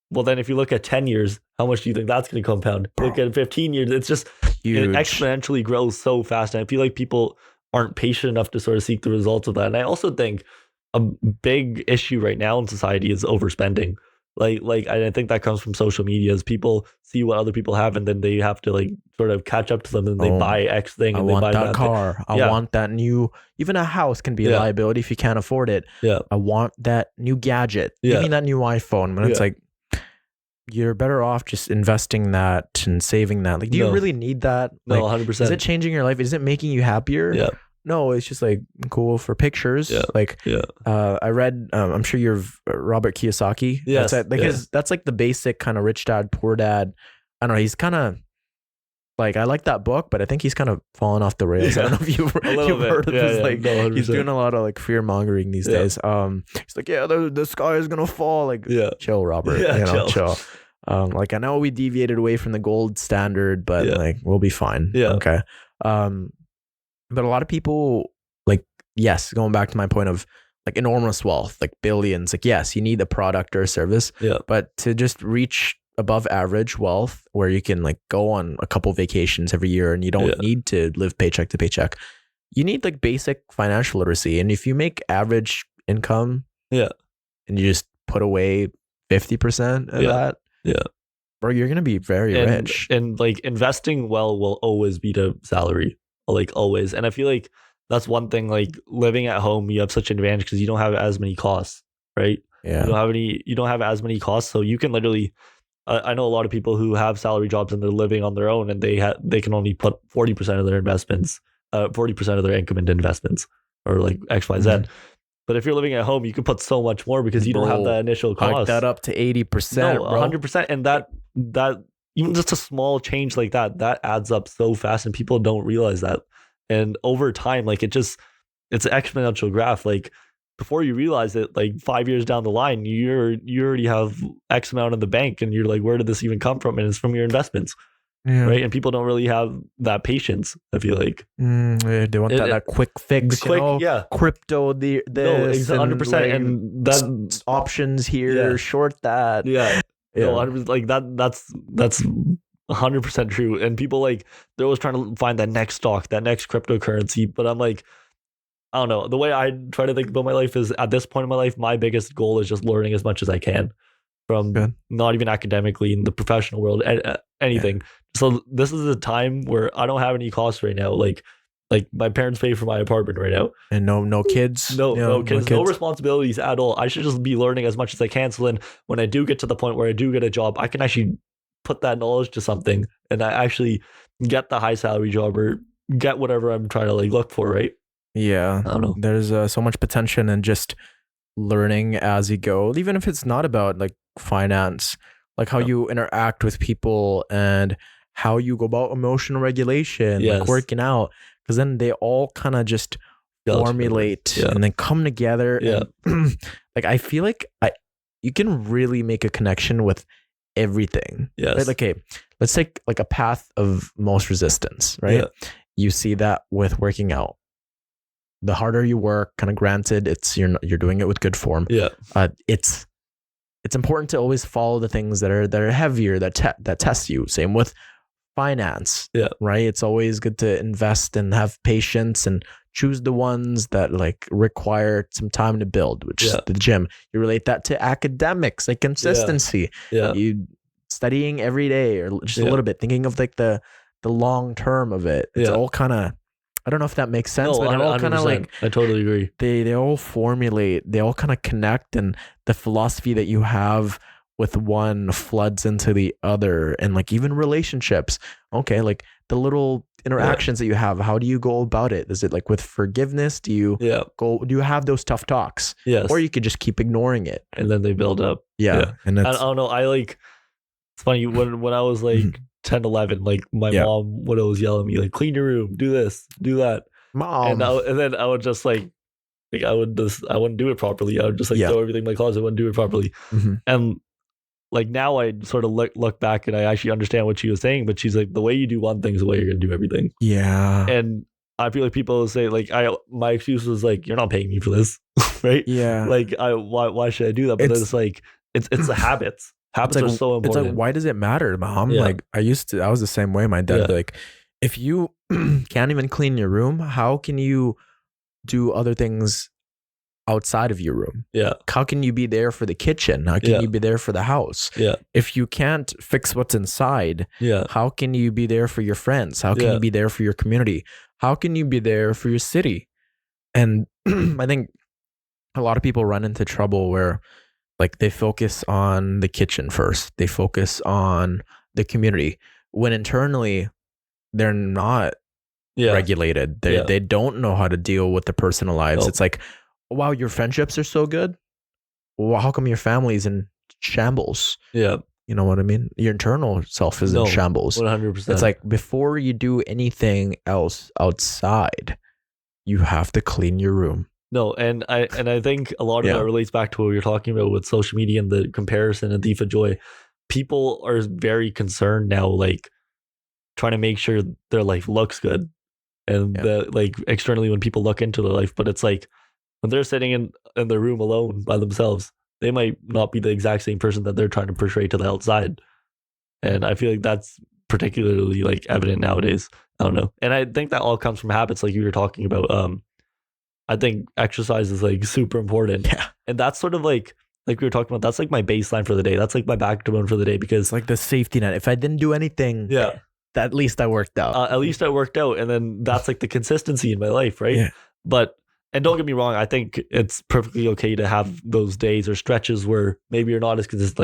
Well, then if you look at 10 years, how much do you think that's going to compound? Look at 15 years, it's just huge. It exponentially grows so fast. And I feel like people aren't patient enough to sort of seek the results of that. And I also think a big issue right now in society is overspending. Like I think that comes from social media, as people see what other people have and then they have to like sort of catch up to them, and they buy X thing, and they buy that car. I want that new, even a house can be a liability if you can't afford it. Yeah. I want that new gadget. Give me that new iPhone. When it's like, you're better off just investing that and saving that. Like, do you really need that? Like, no, 100%. Is it changing your life? Is it making you happier? Yeah. No, it's just like cool for pictures. Yeah. Like, I read, I'm sure you're Robert Kiyosaki. Yes. That's like the basic kind of rich dad, poor dad. I don't know. He's kind of like, I like that book, but I think he's kind of fallen off the rails. I don't know if you've heard of this. Like, he's doing a lot of like fear mongering these days. He's like, the sky is gonna fall. Like, chill, Robert. Chill. Like, I know we deviated away from the gold standard, but like, we'll be fine. Yeah. Okay. But a lot of people, like, yes, going back to my point of like enormous wealth, like billions, like, yes, you need a product or a service, but to just reach above average wealth where you can like go on a couple vacations every year and you don't need to live paycheck to paycheck, you need like basic financial literacy. And if you make average income and you just put away 50% of that, bro, you're gonna be very rich. And like, investing well will always beat a salary, like always. And I feel like that's one thing, like living at home, you have such an advantage because you don't have as many costs, right? You don't have as many costs, so you can literally, I know a lot of people who have salary jobs and they're living on their own, and they can only put 40% of their investments, 40% of their income into investments, or like XYZ. But if you're living at home, you can put so much more because you don't have that initial cost. Hike that up to 80%. No, 100%. And that even just a small change like that adds up so fast, and people don't realize that. And over time, like, it's an exponential graph. Like, before you realize it, like 5 years down the line, you already have X amount in the bank, and you're like, where did this even come from? And it's from your investments. Right. And people don't really have that patience, I feel like. They want that quick fix. Crypto, this, 100%. And that options here, short that. No, 100%, like that's 100% true. And people, like, they're always trying to find that next stock, that next cryptocurrency. But I'm like, I don't know. The way I try to think about my life is, at this point in my life, my biggest goal is just learning as much as I can from not even academically, in the professional world, anything. So this is a time where I don't have any costs right now. Like my parents pay for my apartment right now, and no kids, no kids, no responsibilities at all. I should just be learning as much as I can. So then, when I do get to the point where I do get a job, I can actually put that knowledge to something, and I actually get the high salary job or get whatever I'm trying to like look for. Right? Yeah, I don't know. There's so much potential in just learning as you go, even if it's not about like finance, like how you interact with people and how you go about emotional regulation, like working out, because then they all kind of just formulate and then come together. And, like, I feel like you can really make a connection with everything. Right? Like, okay, let's take like a path of most resistance, right? You see that with working out. The harder you work, kind of granted, you're doing it with good form. It's important to always follow the things that are heavier, that test you. Same with finance, right? It's always good to invest and have patience and choose the ones that like require some time to build, which is the gym. You relate that to academics, like consistency. You studying every day or just a little bit, thinking of like the long term of it. It's all kind of, I don't know if that makes sense, but they're all kind of like, I totally agree. They all formulate, they all kind of connect, and the philosophy that you have with one floods into the other. And like even relationships, okay, like the little interactions that you have, how do you go about it? Is it like with forgiveness? Do you do you have those tough talks? Or you could just keep ignoring it, and then they build up. And I don't know, it's funny when I was like 10, 11, like my Yeah. mom would always yell at me like, clean your room, do this, do that. And then I would just like I wouldn't do it properly. I would just like Yeah. throw everything in my closet, wouldn't do it properly. Mhm. And like now I sort of look back and I actually understand what she was saying, but she's like, the way you do one thing is the way you're gonna do everything. Yeah. And I feel like people will say like my excuse was like, you're not paying me for this, right? Yeah. Like why should I do that? But then it's like it's the habits. Habits are so It's important. like, why does it matter, Mom? Yeah. Like I was the same way. My dad would be like, if you can't even clean your room, how can you do other things outside of your room? Yeah. How can you be there for the kitchen? How can you be there for the house? Yeah. If you can't fix what's inside, Yeah. how can you be there for your friends? How can you be there for your community? How can you be there for your city? And I think a lot of people run into trouble where like they focus on the kitchen first. They focus on the community when internally they're not regulated. They don't know how to deal with the personal lives. Nope. It's like, wow, your friendships are so good. Well, how come your family's in shambles? Yeah. You know what I mean? Your internal self is in shambles. 100%. It's like before you do anything else outside, you have to clean your room. No, and I think a lot of that relates back to what we were talking about with social media and the comparison and thief of joy. People are very concerned now, like trying to make sure their life looks good, and like externally when people look into their life. But it's like when they're sitting in their room alone by themselves, they might not be the exact same person that they're trying to portray to the outside. And I feel like that's particularly like evident nowadays. I don't know, and I think that all comes from habits, like you were talking about. I think exercise is like super important. Yeah. And that's sort of like we were talking about, that's like my baseline for the day. That's like my backbone for the day, because It's like the safety net. If I didn't do anything, at least I worked out. At least I worked out. And then that's like the consistency in my life, right? Yeah. But, and don't get me wrong, I think it's perfectly okay to have those days or stretches where maybe you're not as consistent.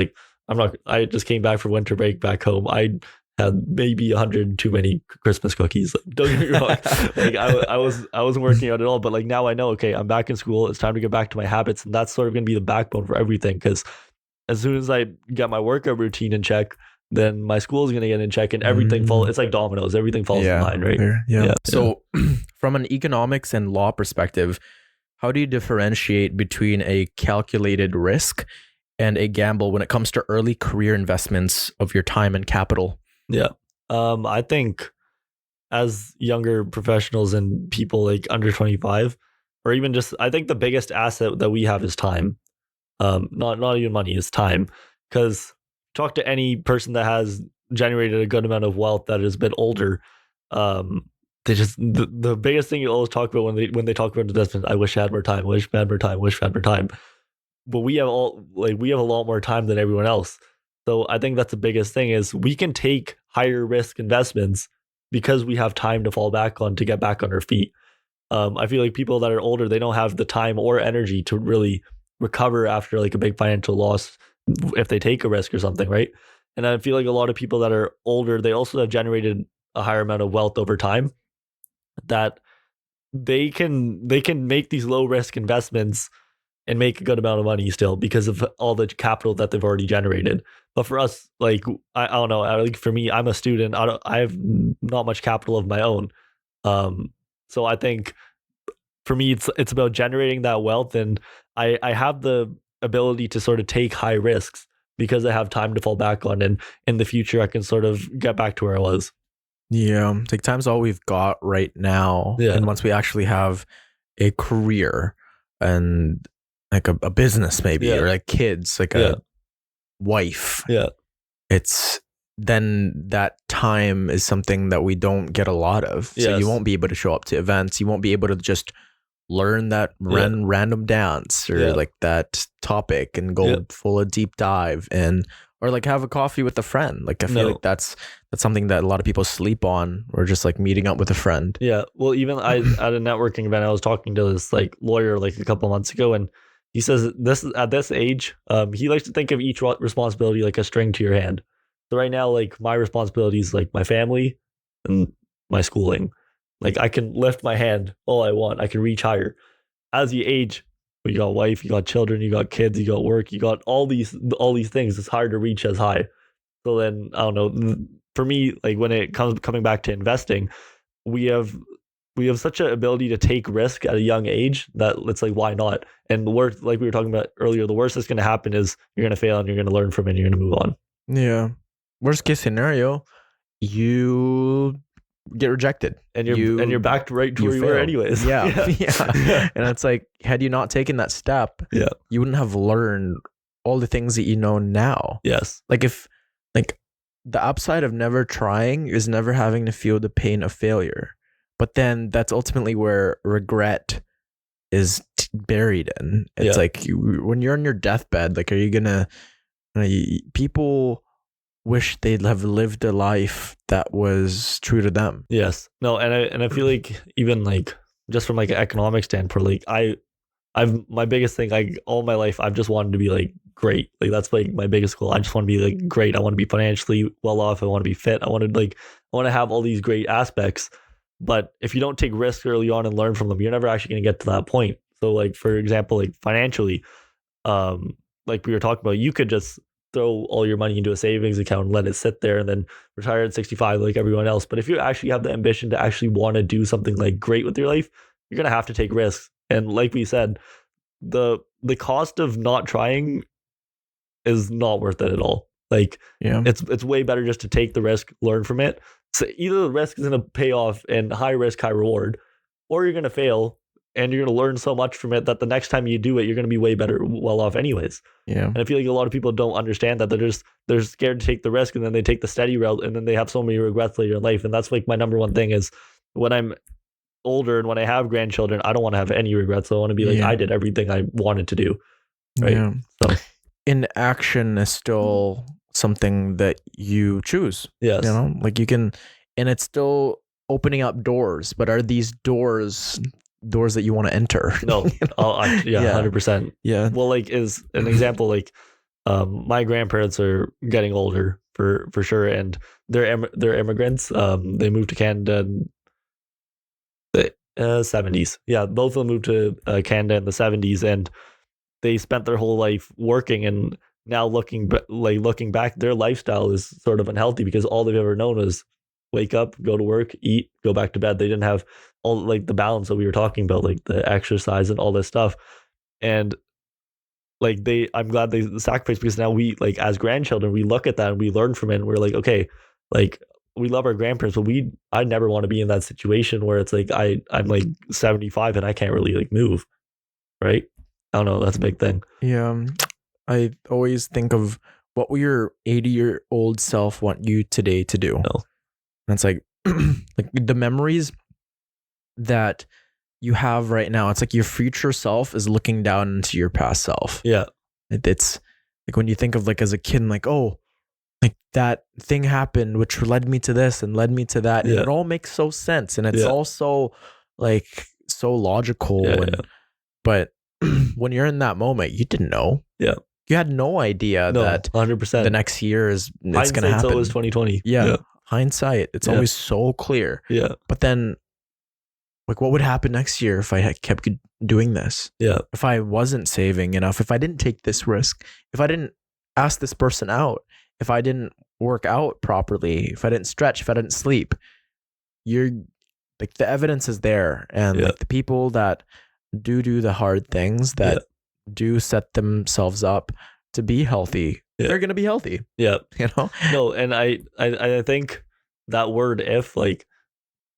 Like I just came back from winter break back home. I had maybe 100 too many Christmas cookies. Like, don't get me wrong. Like I wasn't working out at all, but like now I know, okay, I'm back in school. It's time to get back to my habits. And that's sort of going to be the backbone for everything. Because as soon as I get my workout routine in check, then my school is going to get in check and everything falls. It's like dominoes. Everything falls in line, right? Yeah. So from an economics and law perspective, how do you differentiate between a calculated risk and a gamble when it comes to early career investments of your time and capital? Yeah. I think as younger professionals and people like under 25, or even just, I think the biggest asset that we have is time. Not even money, is time. Because talk to any person that has generated a good amount of wealth that is a bit older. They just, the biggest thing you always talk about when they talk about investment, I wish I had more time, wish I had more time, wish I had more time. But we have a lot more time than everyone else. So I think that's the biggest thing, is we can take higher risk investments because we have time to fall back on to get back on our feet. I feel like people that are older, they don't have the time or energy to really recover after like a big financial loss if they take a risk or something, right? And I feel like a lot of people that are older, they also have generated a higher amount of wealth over time, that they can make these low risk investments and make a good amount of money still because of all the capital that they've already generated. But for us, like, I don't know, like for me, I'm a student. I have not much capital of my own. So I think for me, it's about generating that wealth, and I have the ability to sort of take high risks because I have time to fall back on, and in the future I can sort of get back to where I was. Yeah, like time's all we've got right now. Yeah. And once we actually have a career and like a business maybe, or like kids, like a wife, it's then that time is something that we don't get a lot of. So you won't be able to show up to events. You won't be able to just learn that random dance or like that topic and go full of deep dive, and or like have a coffee with a friend. Like I feel like that's something that a lot of people sleep on, or just like meeting up with a friend. Yeah. Well, even at a networking event, I was talking to this like lawyer like a couple of months ago, and he says this at this age, he likes to think of each responsibility like a string to your hand. So right now, like my responsibilities, like my family and my schooling, like I can lift my hand all I want. I can reach higher. As you age, you got wife, you got children, you got kids, you got work, you got all these things. It's hard to reach as high. So then I don't know. for me, like when it comes coming back to investing, we have such an ability to take risk at a young age that it's like, why not? And the worst, like we were talking about earlier, the worst that's going to happen is you're going to fail and you're going to learn from it and you're going to move on. Yeah. Worst case scenario, you get rejected and you're back to right to where you were anyways. Yeah. Yeah. And it's like, had you not taken that step, you wouldn't have learned all the things that you know now. Yes. Like the upside of never trying is never having to feel the pain of failure. But then that's ultimately where regret is buried in. It's like when you're on your deathbed, like, are you gonna, people wish they'd have lived a life that was true to them. Yes. No, and I feel like even like just from like an economic standpoint, like I've my biggest thing, like all my life I've just wanted to be like great. Like that's like my biggest goal. I just want to be like great. I want to be financially well off. I want to be fit. I want to have all these great aspects. But if you don't take risks early on and learn from them, you're never actually going to get to that point. So like, for example, like financially, like we were talking about, you could just throw all your money into a savings account and let it sit there and then retire at 65 like everyone else. But if you actually have the ambition to actually want to do something like great with your life, you're going to have to take risks. And like we said, the cost of not trying is not worth it at all. Like it's way better just to take the risk, learn from it. So either the risk is going to pay off and high risk, high reward, or you're going to fail and you're going to learn so much from it that the next time you do it, you're going to be way better, well off anyways. Yeah. And I feel like a lot of people don't understand that. They're scared to take the risk and then they take the steady route and then they have so many regrets later in life. And that's like my number one thing is when I'm older and when I have grandchildren, I don't want to have any regrets. So I want to be like, I did everything I wanted to do. Right. Yeah. So inaction is still something that you choose. Yes. Like you can, and it's still opening up doors, but are these doors that you want to enter? No. 100%. Yeah. Well, like is an example, like my grandparents are getting older for sure. And they're immigrants. They moved to Canada in the 70s. Yeah. Both of them moved to Canada in the 70s and they spent their whole life working, and now looking back, their lifestyle is sort of unhealthy because all they've ever known is wake up, go to work, eat, go back to bed. They didn't have all like the balance that we were talking about, like the exercise and all this stuff. And like I'm glad they sacrificed because now we, like as grandchildren, we look at that and we learn from it and we're like, okay, like we love our grandparents, but I never want to be in that situation where it's like I'm like 75 and I can't really like move. Right. I don't know. That's a big thing. Yeah. I always think of what will your 80-year-old self want you today to do? No. And it's like, like the memories that you have right now, it's like your future self is looking down into your past self. Yeah. It's like when you think of like as a kid, like, oh, like that thing happened, which led me to this and led me to that. And it all makes so sense. And it's also like so logical. But when you're in that moment, you didn't know. Yeah. You had no idea that 100%. the next year it's going to happen. Hindsight's always 2020. Yeah. Hindsight. It's always so clear. Yeah. But then like what would happen next year if I had kept doing this? Yeah. If I wasn't saving enough, if I didn't take this risk, if I didn't ask this person out, if I didn't work out properly, if I didn't stretch, if I didn't sleep, you're like the evidence is there. And like the people that do the hard things that do set themselves up to be healthy, they're going to be healthy. Yeah. No, and I think that word if, like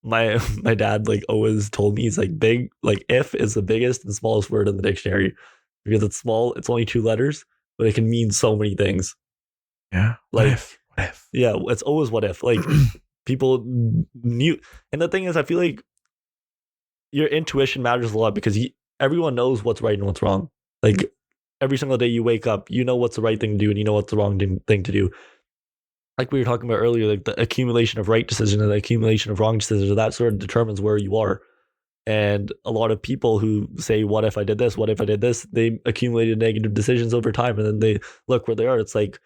my dad like always told me, he's like if is the biggest and smallest word in the dictionary because it's small, it's only 2 letters, but it can mean so many things. Yeah. Like what if? Yeah, it's always what if. Like people knew, and the thing is, I feel like your intuition matters a lot because everyone knows what's right and what's wrong. Like every single day you wake up, you know what's the right thing to do and you know what's the wrong thing to do. Like we were talking about earlier, like the accumulation of right decisions and the accumulation of wrong decisions, that sort of determines where you are. And a lot of people who say, what if I did this? What if I did this? They accumulated negative decisions over time and then they look where they are. It's like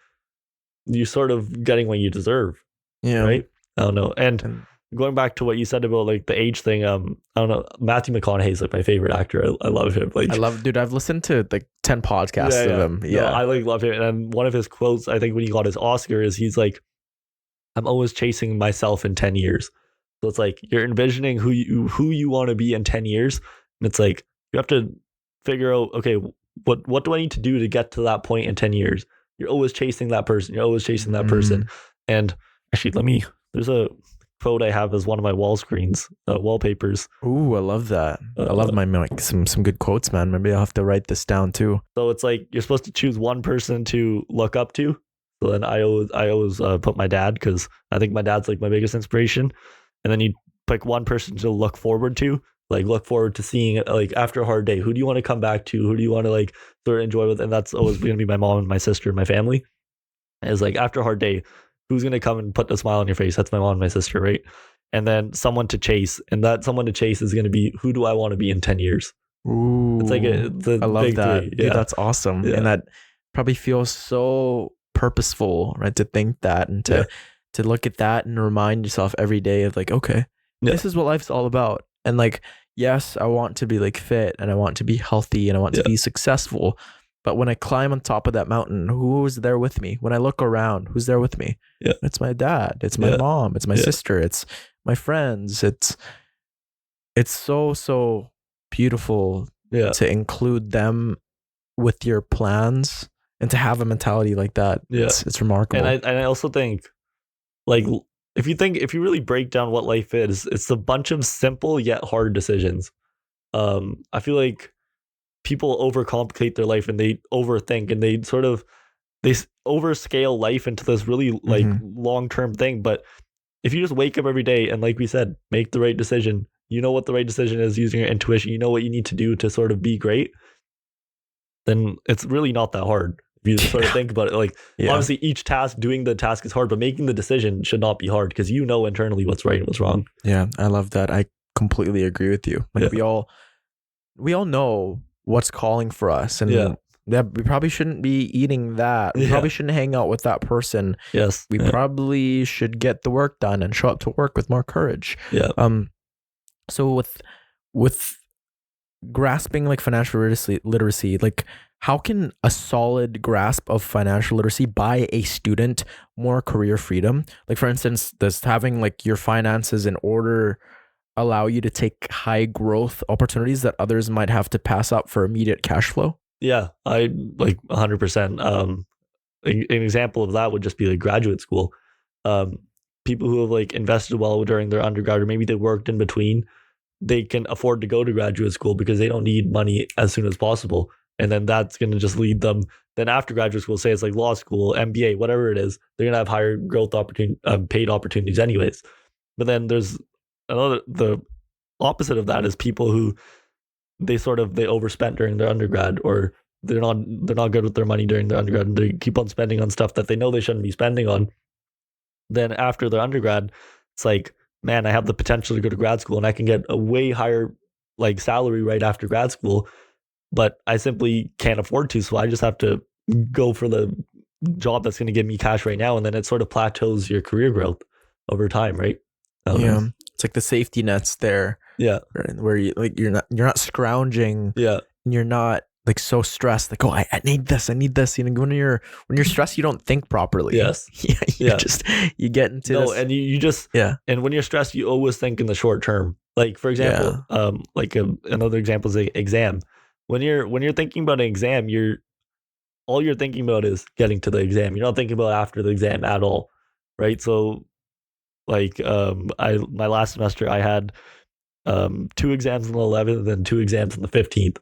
you're sort of getting what you deserve. Yeah. Right? I don't know. And going back to what you said about like the age thing, I don't know. Matthew McConaughey is like my favorite actor. I love him. Like dude, I've listened to like 10 podcasts of him. Yeah. No, I like love him. And one of his quotes, I think when he got his Oscar, is he's like, I'm always chasing myself in 10 years. So it's like you're envisioning who you want to be in 10 years. And it's like you have to figure out, okay, what do I need to do to get to that point in 10 years? You're always chasing that person. You're always chasing that person. And actually, there's a quote I have as one of my wallpapers. Ooh, I love that. I love some good quotes, man. Maybe I'll have to write this down too. So it's like you're supposed to choose one person to look up to. So then I always put my dad, because I think my dad's like my biggest inspiration. And then you pick one person to look forward to, like look forward to seeing, like after a hard day, who do you want to come back to? Who do you want to like sort of enjoy with? And that's always going to be my mom and my sister and my family. And it's like after a hard day, who's going to come and put a smile on your face? That's my mom and my sister, right? And then someone to chase. And that someone to chase is going to be, who do I want to be in 10 years? Ooh, it's like I love that. Yeah. Dude, that's awesome. Yeah. And that probably feels so purposeful, right? To think that and to look at that and remind yourself every day of like, okay, this is what life's all about. And like, yes, I want to be like fit and I want to be healthy and I want to be successful. But when I climb on top of that mountain, who's there with me? When I look around, who's there with me? Yeah. It's my dad. It's my mom. It's my sister. It's my friends. It's so beautiful to include them with your plans and to have a mentality like that. Yeah. It's remarkable. And I also think, like, if you really break down what life is, it's a bunch of simple yet hard decisions. I feel like people overcomplicate their life and they overthink and they overscale life into this really like long-term thing. But if you just wake up every day and, like we said, make the right decision, you know what the right decision is using your intuition, you know what you need to do to sort of be great, then it's really not that hard. If you sort of think about it, like obviously each doing the task is hard, but making the decision should not be hard because you know internally what's right and what's wrong. Yeah, I love that. I completely agree with you. Like we all know what's calling for us, and we probably shouldn't be eating that. We probably shouldn't hang out with that person. Yes, we probably should get the work done and show up to work with more courage. Yeah. So with grasping like financial literacy, like how can a solid grasp of financial literacy buy a student more career freedom? Like, for instance, does having like your finances in order allow you to take high growth opportunities that others might have to pass up for immediate cash flow? Yeah, I like 100%. An example of that would just be like graduate school. People who have like invested well during their undergrad, or maybe they worked in between, they can afford to go to graduate school because they don't need money as soon as possible. And then that's going to just lead them. Then after graduate school, say it's like law school, MBA, whatever it is, they're going to have higher growth paid opportunities anyways. But then there's the opposite of that is people who they overspent during their undergrad, or they're not good with their money during their undergrad, and they keep on spending on stuff that they know they shouldn't be spending on. Then after their undergrad, it's like, man, I have the potential to go to grad school and I can get a way higher like salary right after grad school, but I simply can't afford to. So I just have to go for the job that's going to give me cash right now. And then it sort of plateaus your career growth over time, right? It's like the safety nets there. Yeah. Where you like, you're not scrounging. Yeah. And you're not like so stressed, like, oh, I need this. You know, when you're stressed, you don't think properly. Yes. You get into this. And you just, and when you're stressed, you always think in the short term. Like, for example, another example is an exam. When you're thinking about an exam, all you're thinking about is getting to the exam. You're not thinking about after the exam at all. Right. So like, my last semester I had 2 exams on the 11th and 2 exams on the 15th.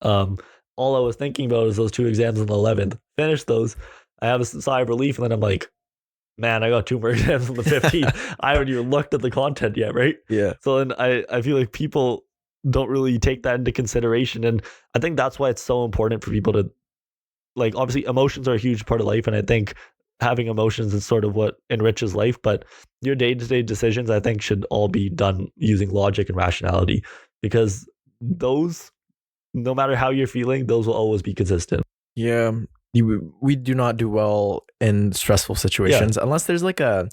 All I was thinking about is those 2 exams on the 11th. Finish those, I have a sigh of relief, and then I'm like, man, I got 2 more exams on the 15th. I haven't even looked at the content yet, right? Yeah. So then I feel like people don't really take that into consideration, and I think that's why it's so important for people to, like, obviously emotions are a huge part of life, and I think having emotions is sort of what enriches life, but your day-to-day decisions, I think, should all be done using logic and rationality, because those, no matter how you're feeling, those will always be consistent. Yeah. We do not do well in stressful situations unless there's like a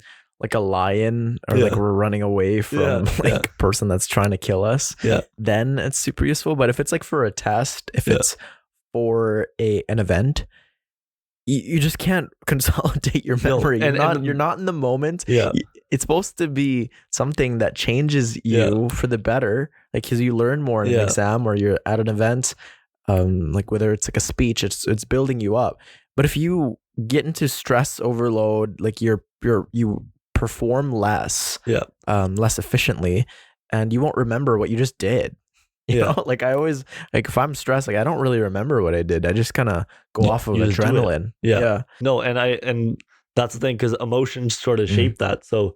lion, or like we're running away from a person that's trying to kill us. Yeah. Then it's super useful. But if it's like for a test, if it's for an event, you just can't consolidate your No, memory. and You're not in the moment. yeah, It's supposed to be something that changes yeah, you for the better, like because you learn more in an yeah, exam or you're at an event, like whether it's like a speech, it's building you up. But if you get into stress overload, like you perform less, yeah, less efficiently, and you won't remember what you just did. You yeah. know, like I always, like if I'm stressed, like I don't really remember what I did. I just kind of go off of You just do it. adrenaline. Yeah. Yeah. No, and that's the thing, because emotions sort of Mm. shape that. So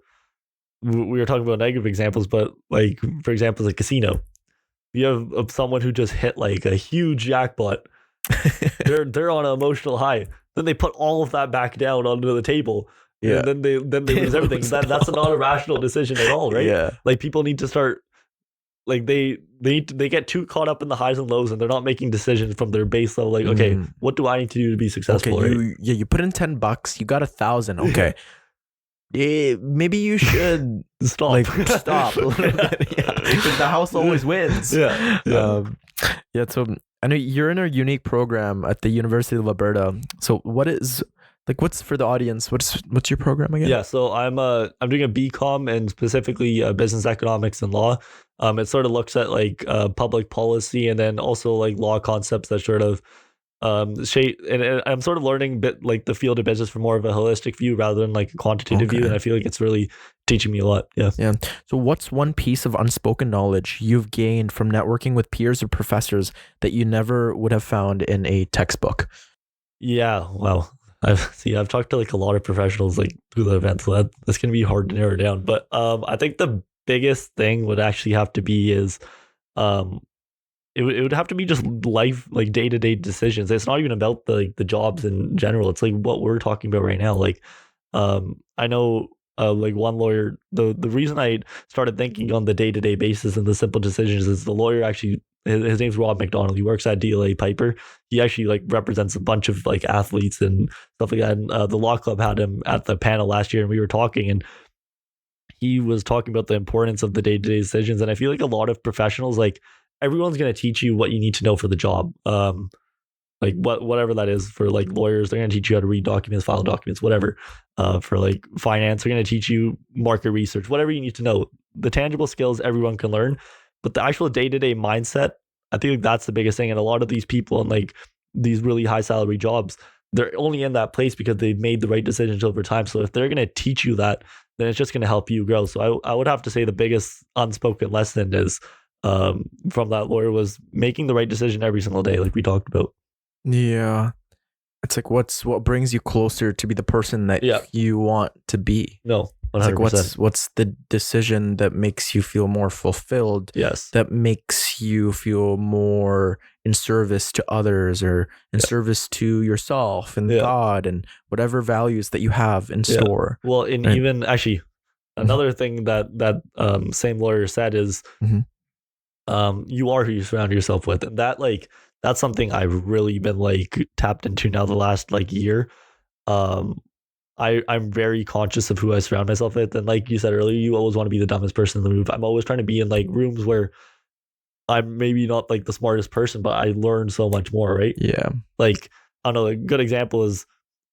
we were talking about negative examples, but like for example, like casino, you have someone who just hit like a huge jackpot. They're on an emotional high. Then they put all of that back down onto the table. Yeah. And then they lose everything. That's not a rational decision at all, right? Yeah. Like people need to start, like they get too caught up in the highs and lows, and they're not making decisions from their base level. Like, okay, what do I need to do to be successful? Okay, right? you put in $10, you got 1,000. Okay. Maybe you should Stop. like stop a little bit. Yeah. Because the house always wins. Yeah. Yeah. So I know you're in a unique program at the University of Alberta. So what's for the audience? What's your program again? Yeah, so I'm doing a BCom, and specifically business economics and law. It sort of looks at like public policy, and then also like law concepts that sort of shape. And I'm sort of learning bit like the field of business from more of a holistic view rather than like a quantitative view. And I feel like it's really teaching me a lot. Yeah. Yeah. So what's one piece of unspoken knowledge you've gained from networking with peers or professors that you never would have found in a textbook? Yeah. Well, I've talked to like a lot of professionals like through the event, so that's gonna be hard to narrow down. But I think the biggest thing would actually have to be is it would have to be just life, like day-to-day decisions. It's not even about the jobs in general. It's like what we're talking about right now. Like I know like one lawyer, the reason I started thinking on the day-to-day basis and the simple decisions is the lawyer actually, his name's Rob McDonald. He works at DLA Piper. He actually like represents a bunch of like athletes and stuff like that. And the law club had him at the panel last year, and we were talking, and he was talking about the importance of the day-to-day decisions. And I feel like a lot of professionals, like everyone's going to teach you what you need to know for the job. Like whatever that is. For like lawyers, they're going to teach you how to read documents, file documents, whatever. For like finance, they're going to teach you market research, whatever you need to know. The tangible skills everyone can learn, but the actual day-to-day mindset, I think that's the biggest thing. And a lot of these people in like these really high salary jobs, they're only in that place because they've made the right decisions over time. So if they're going to teach you that, then it's just going to help you grow. So I would have to say the biggest unspoken lesson is from that lawyer was making the right decision every single day, like we talked about. Yeah. It's like what brings you closer to be the person that you want to be. No, 100%. It's like what's the decision that makes you feel more fulfilled? Yes. That makes you feel more in service to others or in service to yourself and God and whatever values that you have in store. Well, and even actually another thing that same lawyer said is you are who you surround yourself with. And that like that's something I've really been like tapped into now the last like year. I'm very conscious of who I surround myself with. And like you said earlier, you always want to be the dumbest person in the room. I'm always trying to be in like rooms where I'm maybe not like the smartest person, but I learn so much more, right? Yeah. Like, I don't know, a good example is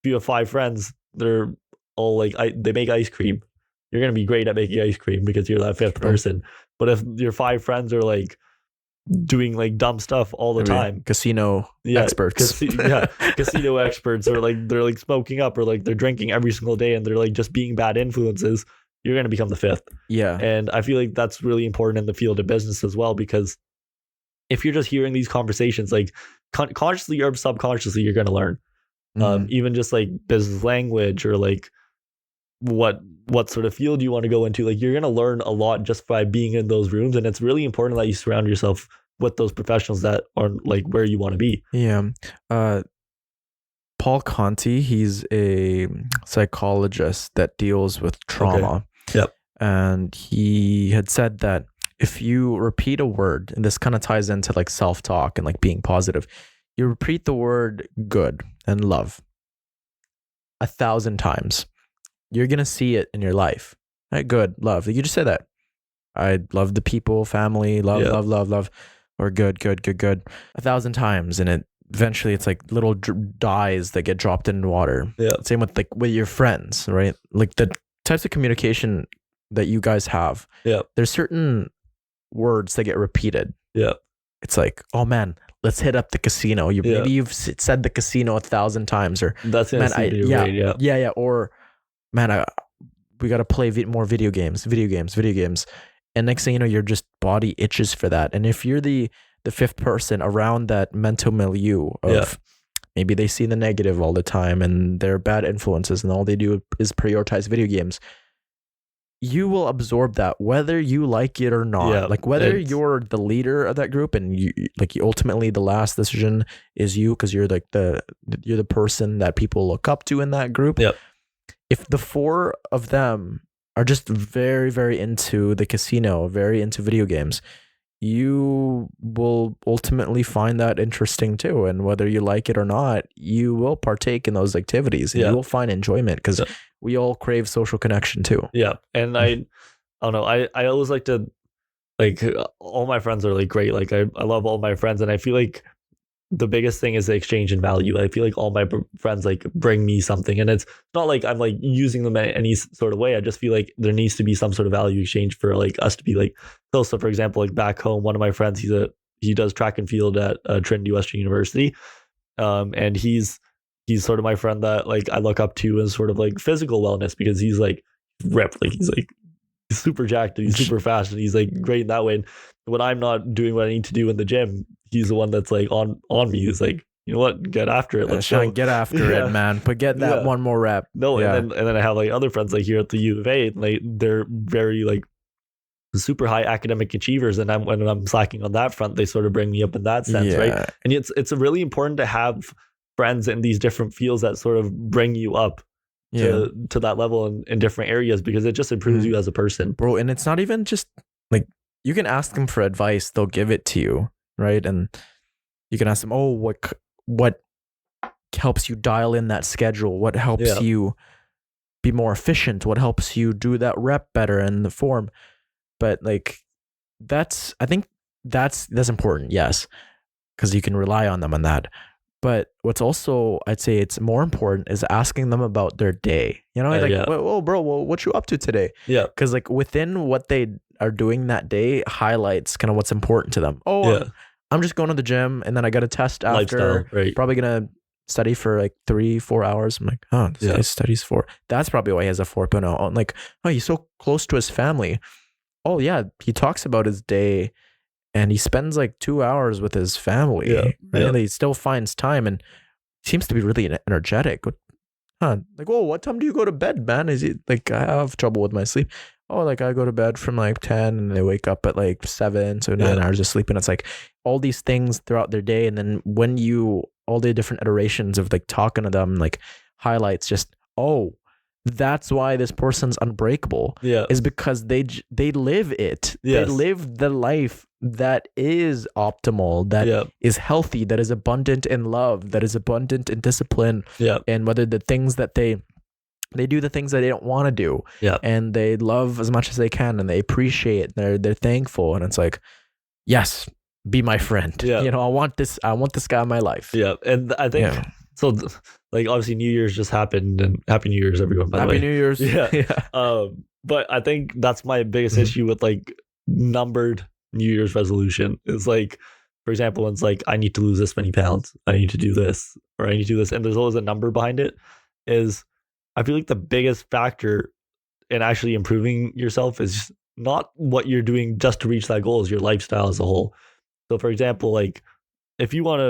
if you have 5 friends, they're all like, they make ice cream. You're going to be great at making ice cream because you're that 5th person. But if your 5 friends are like doing like dumb stuff all the time, casino experts, casino experts, or like they're like smoking up or like they're drinking every single day and they're like just being bad influences, you're going to become the 5th. Yeah. And I feel like that's really important in the field of business as well, because if you're just hearing these conversations, like consciously or subconsciously, you're going to learn. Even just like business language or like what sort of field you want to go into, like you're going to learn a lot just by being in those rooms. And it's really important that you surround yourself with those professionals that are like where you want to be. Yeah. Paul Conti, he's a psychologist that deals with trauma. Okay. Yep. And he had said that if you repeat a word, and this kind of ties into like self-talk and like being positive, you repeat the word good and love 1,000 times, you're going to see it in your life. Right? Good, love. You just say that. I love the people, family, love, love, or good, 1,000 times. And eventually it's like little dyes that get dropped in water. Yeah. Same with like with your friends, right? Like the types of communication that you guys have. Yeah. There's certain words that get repeated. Yeah. It's like, oh man, let's hit up the casino. Maybe you've said the casino 1,000 times, or That's gonna man, yeah, or man, we gotta play more video games. And next thing you know, your just body itches for that. And if you're the fifth person around that mental milieu of maybe they see the negative all the time and they're bad influences and all they do is prioritize video games, you will absorb that whether you like it or not. Yeah, like whether you're the leader of that group and you ultimately the last decision is you because you're like you're the person that people look up to in that group. Yep. If the four of them are just very, very into the casino, very into video games, you will ultimately find that interesting too. And whether you like it or not, you will partake in those activities and you will find enjoyment because we all crave social connection too. Yeah. And I don't know. I always like to, like, all my friends are like great. Like I love all my friends, and I feel like the biggest thing is the exchange in value. I feel like all my friends like bring me something, and it's not like I'm like using them in any sort of way. I just feel like there needs to be some sort of value exchange for like us to be like close. So for example, like back home, one of my friends, he does track and field at Trinity Western University, and he's sort of my friend that like I look up to in sort of like physical wellness, because he's like ripped, like he's super jacked and he's super fast and he's like great in that way. And when I'm not doing what I need to do in the gym, he's the one that's like on me. He's like, you know what, get after it. Let's get after it, man. But get that one more rep. No, and then I have like other friends like here at the U of A, and like they're very like super high academic achievers, and when I'm slacking on that front, they sort of bring me up in that sense, right? And it's really important to have friends in these different fields that sort of bring you up to that level in different areas, because it just improves you as a person, bro. And it's not even just like you can ask them for advice, they'll give it to you, right? And you can ask them, oh, what helps you dial in that schedule, what helps you be more efficient, what helps you do that rep better in the form. But like I think that's important, yes, because you can rely on them on that. But what's also, I'd say it's more important, is asking them about their day. You know, oh, bro, well, what you up to today? Yeah. Because like within what they are doing that day highlights kind of what's important to them. Oh, I'm just going to the gym and then I got a test after. Lifestyle, right. Probably going to study for like 3-4 hours. I'm like, oh, this guy studies 4. That's probably why he has a 4.0. I'm like, oh, he's so close to his family. Oh, yeah. He talks about his day. And he spends like 2 hours with his family. Right? Yeah. He still finds time and seems to be really energetic. Like, oh, what time do you go to bed, man? Is it like I have trouble with my sleep? Oh, like I go to bed from like 10 and they wake up at like 7, so 9 hours of sleep. And it's like all these things throughout their day. And then when all the different iterations of like talking to them, like highlights just, oh, that's why this person's unbreakable. Is because they live it. They live the life that is optimal, that is healthy, that is abundant in love, that is abundant in discipline. And whether the things that they do the things that they don't want to do. And they love as much as they can and they appreciate, they're thankful. And it's like, yes, be my friend. You know, I want this guy in my life. And I think so, like, obviously New Year's just happened, and Happy New Year's, everyone, by the way. Happy New Year's. But I think that's my biggest issue with like numbered New Year's resolution is like, for example, it's like, I need to lose this many pounds, I need to do this, or I need to do this, and there's always a number behind it. Is I feel like the biggest factor in actually improving yourself is not what you're doing just to reach that goal, is your lifestyle as a whole. So for example, like if you want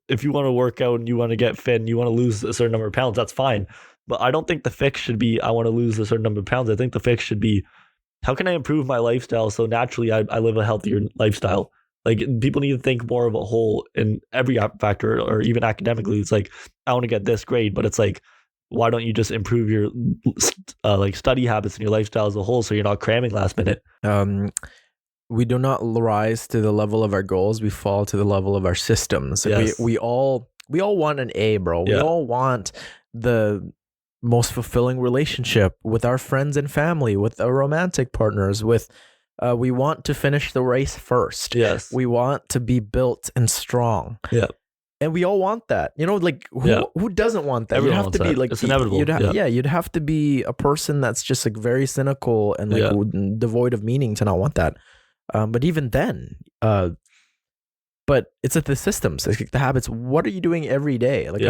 to work out and you want to get fit and you want to lose a certain number of pounds, that's fine. But I don't think the fix should be, I want to lose a certain number of pounds. I think the fix should be, how can I improve my lifestyle so naturally I live a healthier lifestyle? Like, people need to think more of a whole in every factor, or even academically. It's like, I want to get this grade, but it's like, why don't you just improve your like study habits and your lifestyle as a whole, so you're not cramming last minute? We do not rise to the level of our goals. We fall to the level of our systems. We all want an A, bro. We all want the most fulfilling relationship with our friends and family, with our romantic partners, we want to finish the race first. We want to be built and strong. And we all want that, like who doesn't want that? Everyone You'd have wants to be that. like, It's inevitable. you'd have to be a person that's just like very cynical and like devoid of meaning to not want that. But even then, but it's like the systems, it's like the habits. What are you doing every day? Like,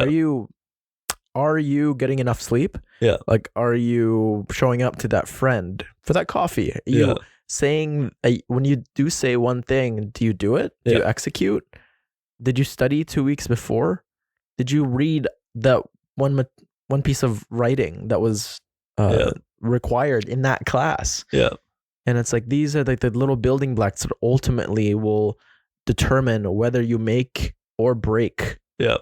are you getting enough sleep? Yeah. Like, are you showing up to that friend for that coffee? Are you saying, when you do say one thing, do you do it? Do you execute? Did you study 2 weeks before? Did you read that one piece of writing that was required in that class? Yeah. And it's like, these are like the little building blocks that ultimately will determine whether you make or break. Yeah.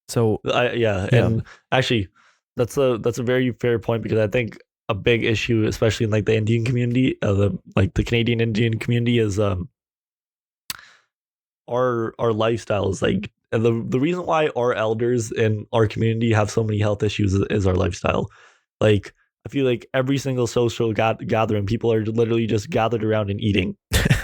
So and actually, that's a very fair point, because I think a big issue, especially in like the Indian community, the Canadian Indian community, is our lifestyle is like, and the reason why our elders in our community have so many health issues is our lifestyle. Like, I feel like every single social gathering, people are literally just gathered around and eating.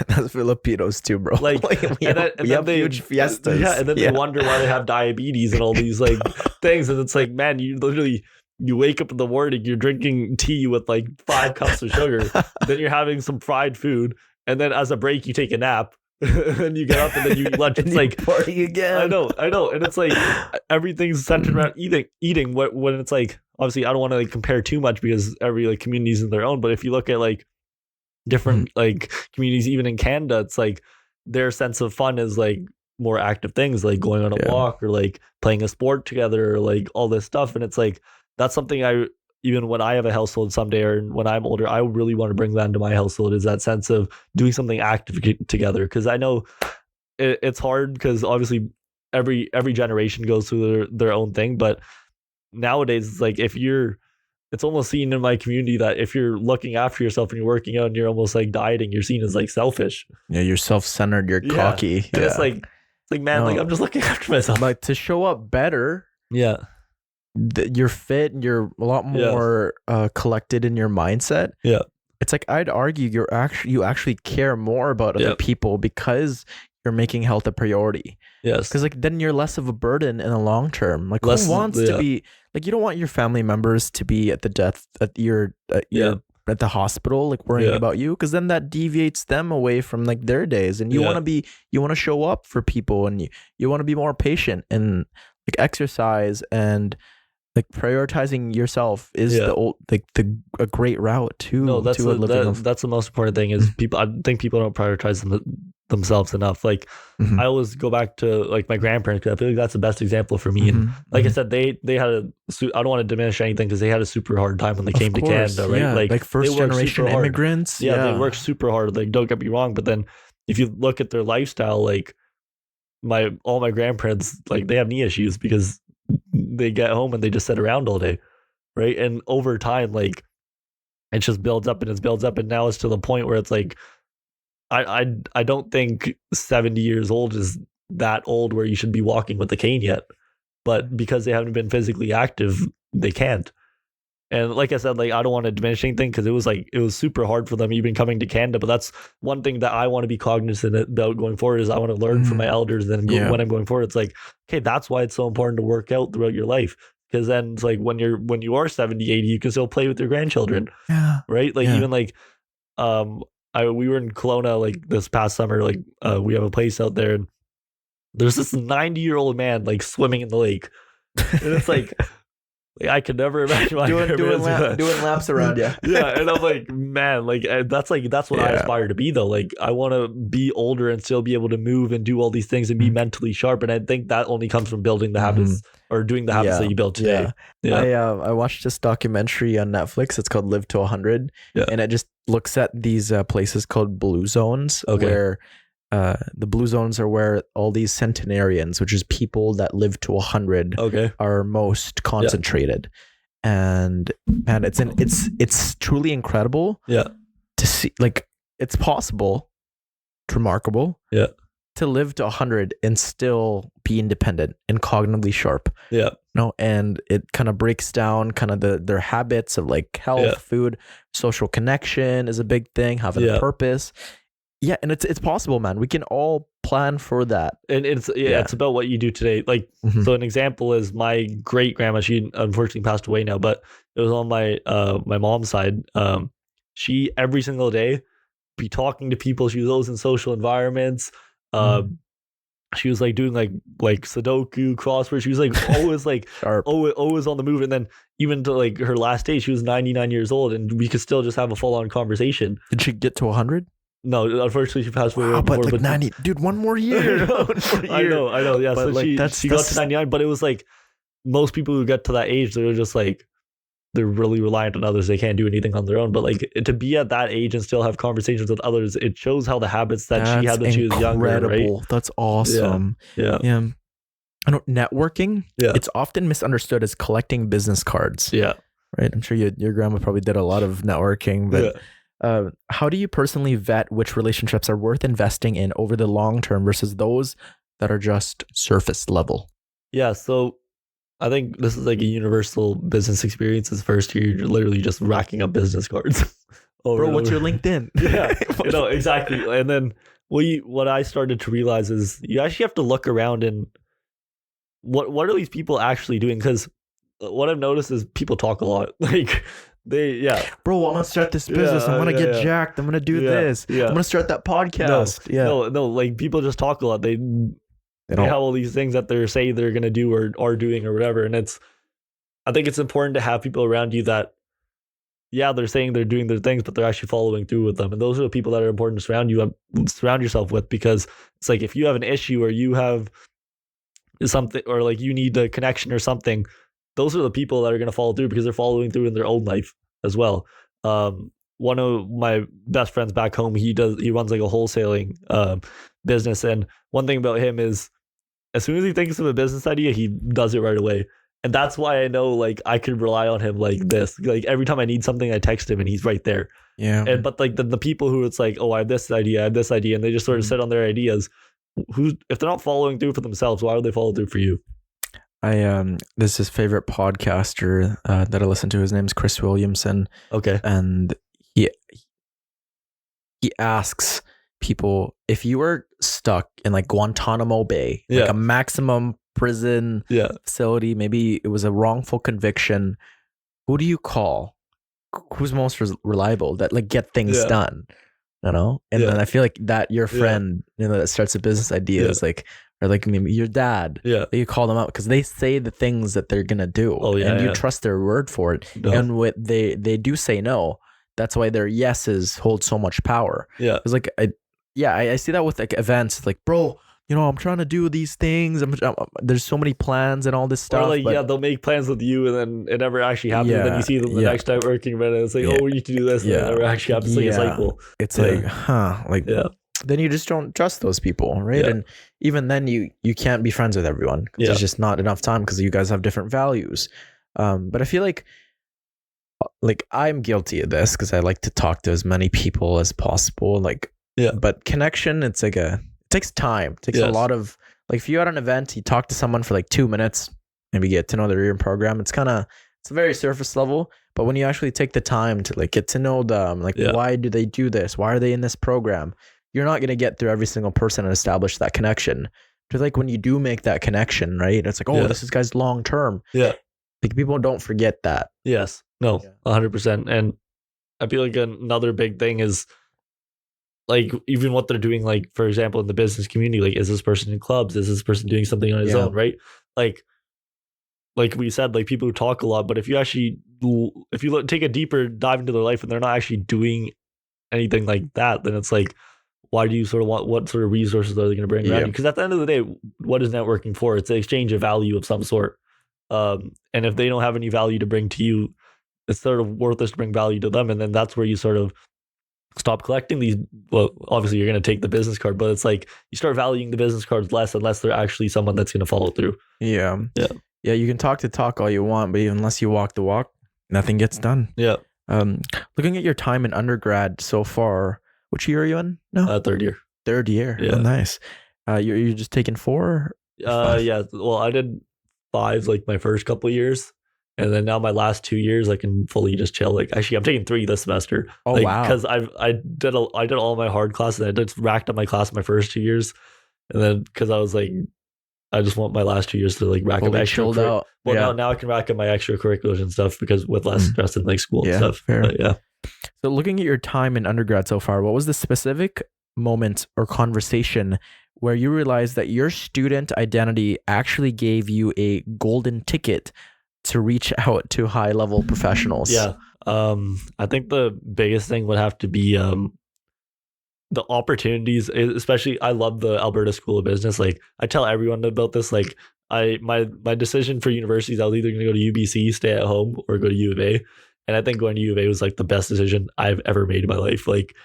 That's Filipinos too, bro. Like, we have huge fiestas. Yeah, and then they wonder why they have diabetes and all these like things. And it's like, man, you wake up in the morning, you're drinking tea with like 5 cups of sugar, then you're having some fried food, and then as a break you take a nap. And you get up and then you eat lunch. It's like party again. I know, and it's like everything's centered around eating. When it's like, obviously, I don't want to like compare too much, because every like community is in their own. But if you look at like different like communities, even in Canada, it's like their sense of fun is like more active things, like going on a walk or like playing a sport together, or like all this stuff. And it's like, that's something even when I have a household someday, or when I'm older, I really want to bring that into my household, is that sense of doing something active together. Because I know it's hard, because obviously every generation goes through their own thing. But nowadays, it's like, it's almost seen in my community that if you're looking after yourself and you're working out and you're almost like dieting, you're seen as like selfish. Yeah, you're self-centered, you're cocky. And it's like, man, like, I'm just looking after myself. But to show up better, you're fit and you're a lot more collected in your mindset. It's like, I'd argue you actually care more about other people, because you're making health a priority. Because like, then you're less of a burden in the long term. Like, who wants to be like, you don't want your family members to be at the hospital, like worrying about you, because then that deviates them away from like their days. And you want to show up for people, and you want to be more patient, and like exercise and like prioritizing yourself is a great route to that's the most important thing, is people. I think people don't prioritize themselves enough. Like, I always go back to like my grandparents, because I feel like that's the best example for me. And like I said, they had I don't want to diminish anything, because they had a super hard time when they came to Canada, right? Like first generation immigrants. They worked super hard. Like, don't get me wrong, but then if you look at their lifestyle, like all my grandparents, like, they have knee issues because they get home and they just sit around all day, right? And over time, like, it just builds up and it builds up, and now it's to the point where it's like, I don't think 70 years old is that old where you should be walking with a cane yet, but because they haven't been physically active, they can't. And like I said, like, I don't want to diminish anything, because it was super hard for them even coming to Canada. But that's one thing that I want to be cognizant about going forward, is I want to learn from my elders. And then when I'm going forward, it's like, okay, that's why it's so important to work out throughout your life. Because then it's like, when you are 70, 80, you can still play with your grandchildren. Right? Like, even like, we were in Kelowna like this past summer. Like, we have a place out there, and there's this 90-year-old man like swimming in the lake. And it's like, I could never imagine doing laps around you. And I'm like, man, like, that's what I aspire to be, though. Like, I want to be older and still be able to move and do all these things and be mentally sharp. And I think that only comes from building the habits, or doing the habits that you built today. I watched this documentary on Netflix. It's called Live to 100, and it just looks at these places called blue zones, where the blue zones are where all these centenarians, which is people that live to 100, are most concentrated. And man, it's truly incredible to see. Like, it's possible, it's remarkable to live to 100 and still be independent and cognitively sharp. And it kind of breaks down kind of their habits of like health, food, social connection is a big thing, having a purpose. And it's possible, man. We can all plan for that. And it's about what you do today. Like, Mhm. so an example is my great grandma. She unfortunately passed away now, but it was on my mom's side. She every single day be talking to people. She was always in social environments. Mhm. She was like doing like Sudoku, crossword. She was like always like Sharp. always on the move. And then even to like her last day, she was 99 years old, and we could still just have a full on conversation. Did she get to 100? No, unfortunately, she passed away. Wow, but before, like 90, dude, one more year. I know. Yeah, But so like, she that's got to 99, but it was like most people who get to that age, they're just like they're really reliant on others. They can't do anything on their own. But like to be at that age and still have conversations with others, it shows how the habits that she had when she was younger. Right? That's awesome. Yeah. I know networking. Yeah. It's often misunderstood as collecting business cards. Yeah. Right. I'm sure your grandma probably did a lot of networking, but. How do you personally vet which relationships are worth investing in over the long term versus those that are just surface level? Yeah, so I think this is like a universal business experience. Is first year, you're literally just racking up business cards. Bro, what's your LinkedIn? Yeah, exactly. And then what I started to realize is you actually have to look around and what are these people actually doing? Because what I've noticed is people talk a lot. Like bro, I'm gonna start this business. I'm gonna get jacked. I'm gonna do this. I'm gonna start that podcast. No, like people just talk a lot. They have all these things that they're saying they're gonna do or are doing or whatever. And I think it's important to have people around you that they're saying they're doing their things, but they're actually following through with them. And those are the people that are important to surround yourself with, because it's like if you have an issue or you have something or like you need a connection or something, those are the people that are going to follow through because they're following through in their own life as well. One of my best friends back home, he runs like a wholesaling business, and one thing about him is as soon as he thinks of a business idea, he does it right away. And that's why I know like I could rely on him like this. Like every time I need something, I text him and he's right there. Yeah. And but like the people who it's like, oh, I have this idea, and they just sort of sit on their ideas. If they're not following through for themselves, why would they follow through for you? This is his favorite podcaster that I listen to. His name's Chris Williamson. Okay. And he asks people, if you were stuck in like Guantanamo Bay, like a maximum prison facility, maybe it was a wrongful conviction, who do you call? Who's most reliable that like get things done? You know? And then I feel like that your friend, that starts a business idea is like, or like maybe your dad, you call them out because they say the things that they're gonna do, and you trust their word for it. No. And what they do say no. That's why their yeses hold so much power. Yeah, it's like I see that with like events. It's like, bro, I'm trying to do these things. There's so many plans and all this stuff. Or like, they'll make plans with you, and then it never actually happens. And then you see them the next time working, and it's like, oh, we need to do this, and it never actually happens. It's like a cycle. It's like, then you just don't trust those people, right? And even then, you can't be friends with everyone because there's just not enough time because you guys have different values. But I feel like I'm guilty of this because I like to talk to as many people as possible. But connection, it's like it takes time. It takes a lot of, like, if you're at an event, you talk to someone for like 2 minutes, maybe get to know their program. It's a very surface level. But when you actually take the time to like get to know them, why do they do this? Why are they in this program? You're not going to get through every single person and establish that connection. But like when you do make that connection, right? It's like, oh, this is guy's long term. Yeah. Like people don't forget that. Yes. No, 100%. And I feel like another big thing is like even what they're doing, like for example, in the business community, like is this person in clubs? Is this person doing something on his own, right? Like we said, like people who talk a lot, but if you take a deeper dive into their life and they're not actually doing anything like that, then it's like, why do you sort of want, what sort of resources are they going to bring around you? Because at the end of the day, what is networking for? It's an exchange of value of some sort. And if they don't have any value to bring to you, it's sort of worthless to bring value to them. And then that's where you sort of stop collecting these. Well, obviously you're going to take the business card, but it's like you start valuing the business cards less unless they're actually someone that's going to follow through. Yeah. You can talk the talk all you want, but unless you walk the walk, nothing gets done. Yeah. Looking at your time in undergrad so far, which year are you in? No, third year. Third year. Yeah. Oh, nice. You're just taking 4? Yeah. Well, I did 5 like my first couple of years, and then now my last 2 years I can fully just chill. Like actually, I'm taking 3 this semester. Oh wow! Because I did all my hard classes. I just racked up my class my first 2 years, And then because I was like, I just want my last 2 years to like rack up Fully extra. chilled out. Well, Yeah. now I can rack up my extracurriculars and stuff because with less stress in like school and Yeah, stuff. fair. But yeah. So looking at your time in undergrad so far, what was the specific moment or conversation where you realized that your student identity actually gave you a golden ticket to reach out to high level professionals? Yeah. I think the biggest thing would have to be the opportunities, especially I love the Alberta School of Business. Like I tell everyone about this. Like my decision for universities, I was either going to go to UBC, stay at home, or go to U of A. And I think going to U of A was like the best decision I've ever made in my life. Like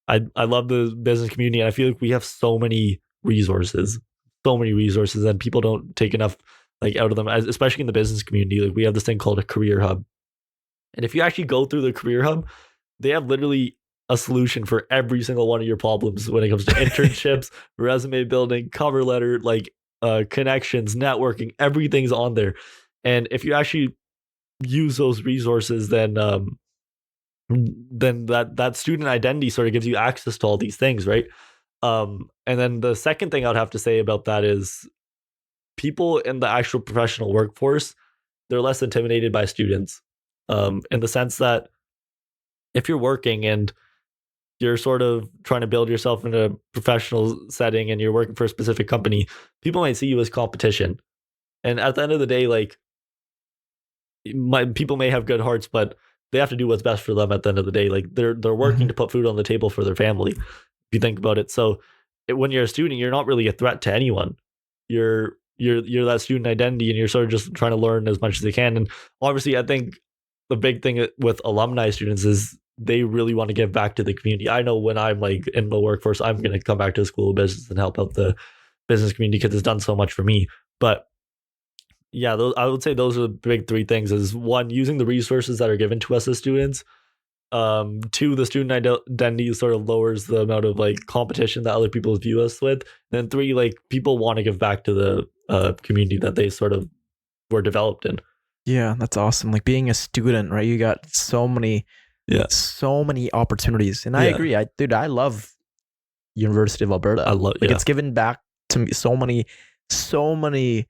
I love the business community, and I feel like we have so many resources, and people don't take enough like out of them, especially in the business community. Like we have this thing called a career hub. And if you actually go through the career hub, they have literally a solution for every single one of your problems when it comes to internships, resume building, cover letter, like connections, networking, everything's on there. And if you actually use those resources, then that student identity sort of gives you access to all these things, right? And then the second thing I'd have to say about that is people in the actual professional workforce, they're less intimidated by students, in the sense that if you're working and you're sort of trying to build yourself in a professional setting and you're working for a specific company, people might see you as competition. And at the end of the day, like people may have good hearts, but they have to do what's best for them at the end of the day. Like they're working to put food on the table for their family, if you think about it. So when you're a student, you're not really a threat to anyone. You're that student identity, and you're sort of just trying to learn as much as they can. And obviously, I think the big thing with alumni students is they really want to give back to the community. I know when I'm like in the workforce, I'm going to come back to the School of Business and help out the business community because it's done so much for me. But yeah, I would say those are the big three things: is one, using the resources that are given to us as students. Two, the student identity sort of lowers the amount of like competition that other people view us with. And then three, like people want to give back to the community that they sort of were developed in. Yeah, that's awesome. Like being a student, right? You got so many opportunities. And I agree. I love University of Alberta. It's given back to me so many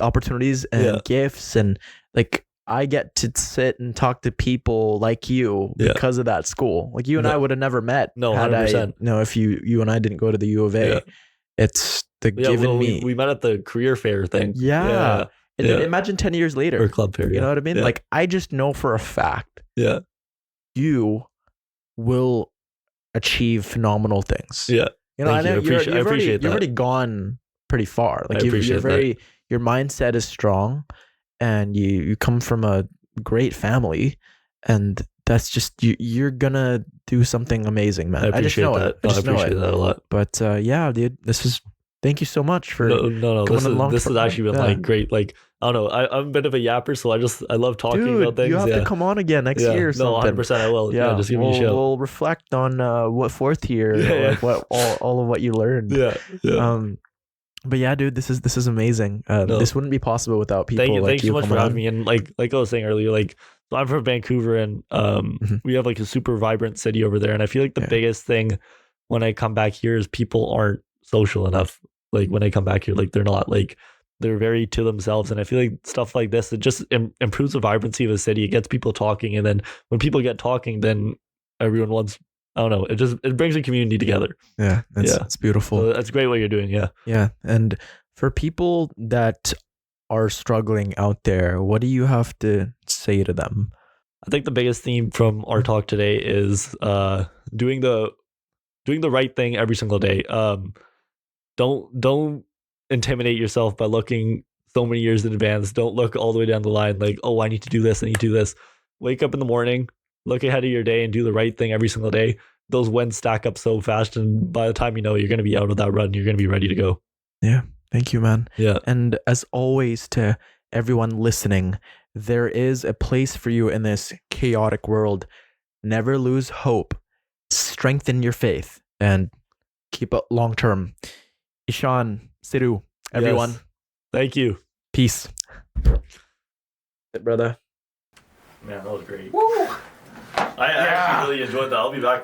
opportunities and gifts, and like I get to sit and talk to people like you because of that school. Like you and I would have never met. No, 100%. If you and I didn't go to the U of A. It's given me. We met at the career fair thing. Yeah. Imagine 10 years later. Or club fair. You know what I mean? Like I just know for a fact. Yeah. You will achieve phenomenal things. Yeah. You know, I appreciate that. You've already gone pretty far. Like your mindset is strong, and you come from a great family, and that's just you're gonna do something amazing, man. I just know that. I appreciate that a lot. But yeah, dude, thank you so much for This has actually been like great. Like I don't know, I'm a bit of a yapper, so I love talking about things. You have to come on again next year or something. 100% I will. Yeah, just give me a show. We'll reflect on what fourth year, like what all of what you learned. Yeah. But yeah, dude, this is amazing. This wouldn't be possible without people like you. Thank you so much for having me. And like I was saying earlier, like so I'm from Vancouver, and we have like a super vibrant city over there. And I feel like the biggest thing when I come back here is people aren't social enough. Like when I come back here, like they're not, like they're very to themselves. And I feel like stuff like this, it just improves the vibrancy of a city. It gets people talking, and then when people get talking, then everyone wants. I don't know. It brings a community together. Yeah, it's beautiful. So that's great what you're doing. Yeah. Yeah, and for people that are struggling out there, what do you have to say to them? I think the biggest theme from our talk today is doing the right thing every single day. Don't intimidate yourself by looking so many years in advance. Don't look all the way down the line like, oh, I need to do this. I need to do this. Wake up in the morning. Look ahead of your day and do the right thing every single day. Those wins stack up so fast, and by the time you know, you're going to be out of that run. You're going to be ready to go. Yeah. Thank you, man. Yeah. And as always, to everyone listening, there is a place for you in this chaotic world. Never lose hope. Strengthen your faith and keep it long term. Ishaan Sidhu, everyone. Yes. Thank you. Peace. Brother. Man, that was great. Woo! I actually really enjoyed that. I'll be back.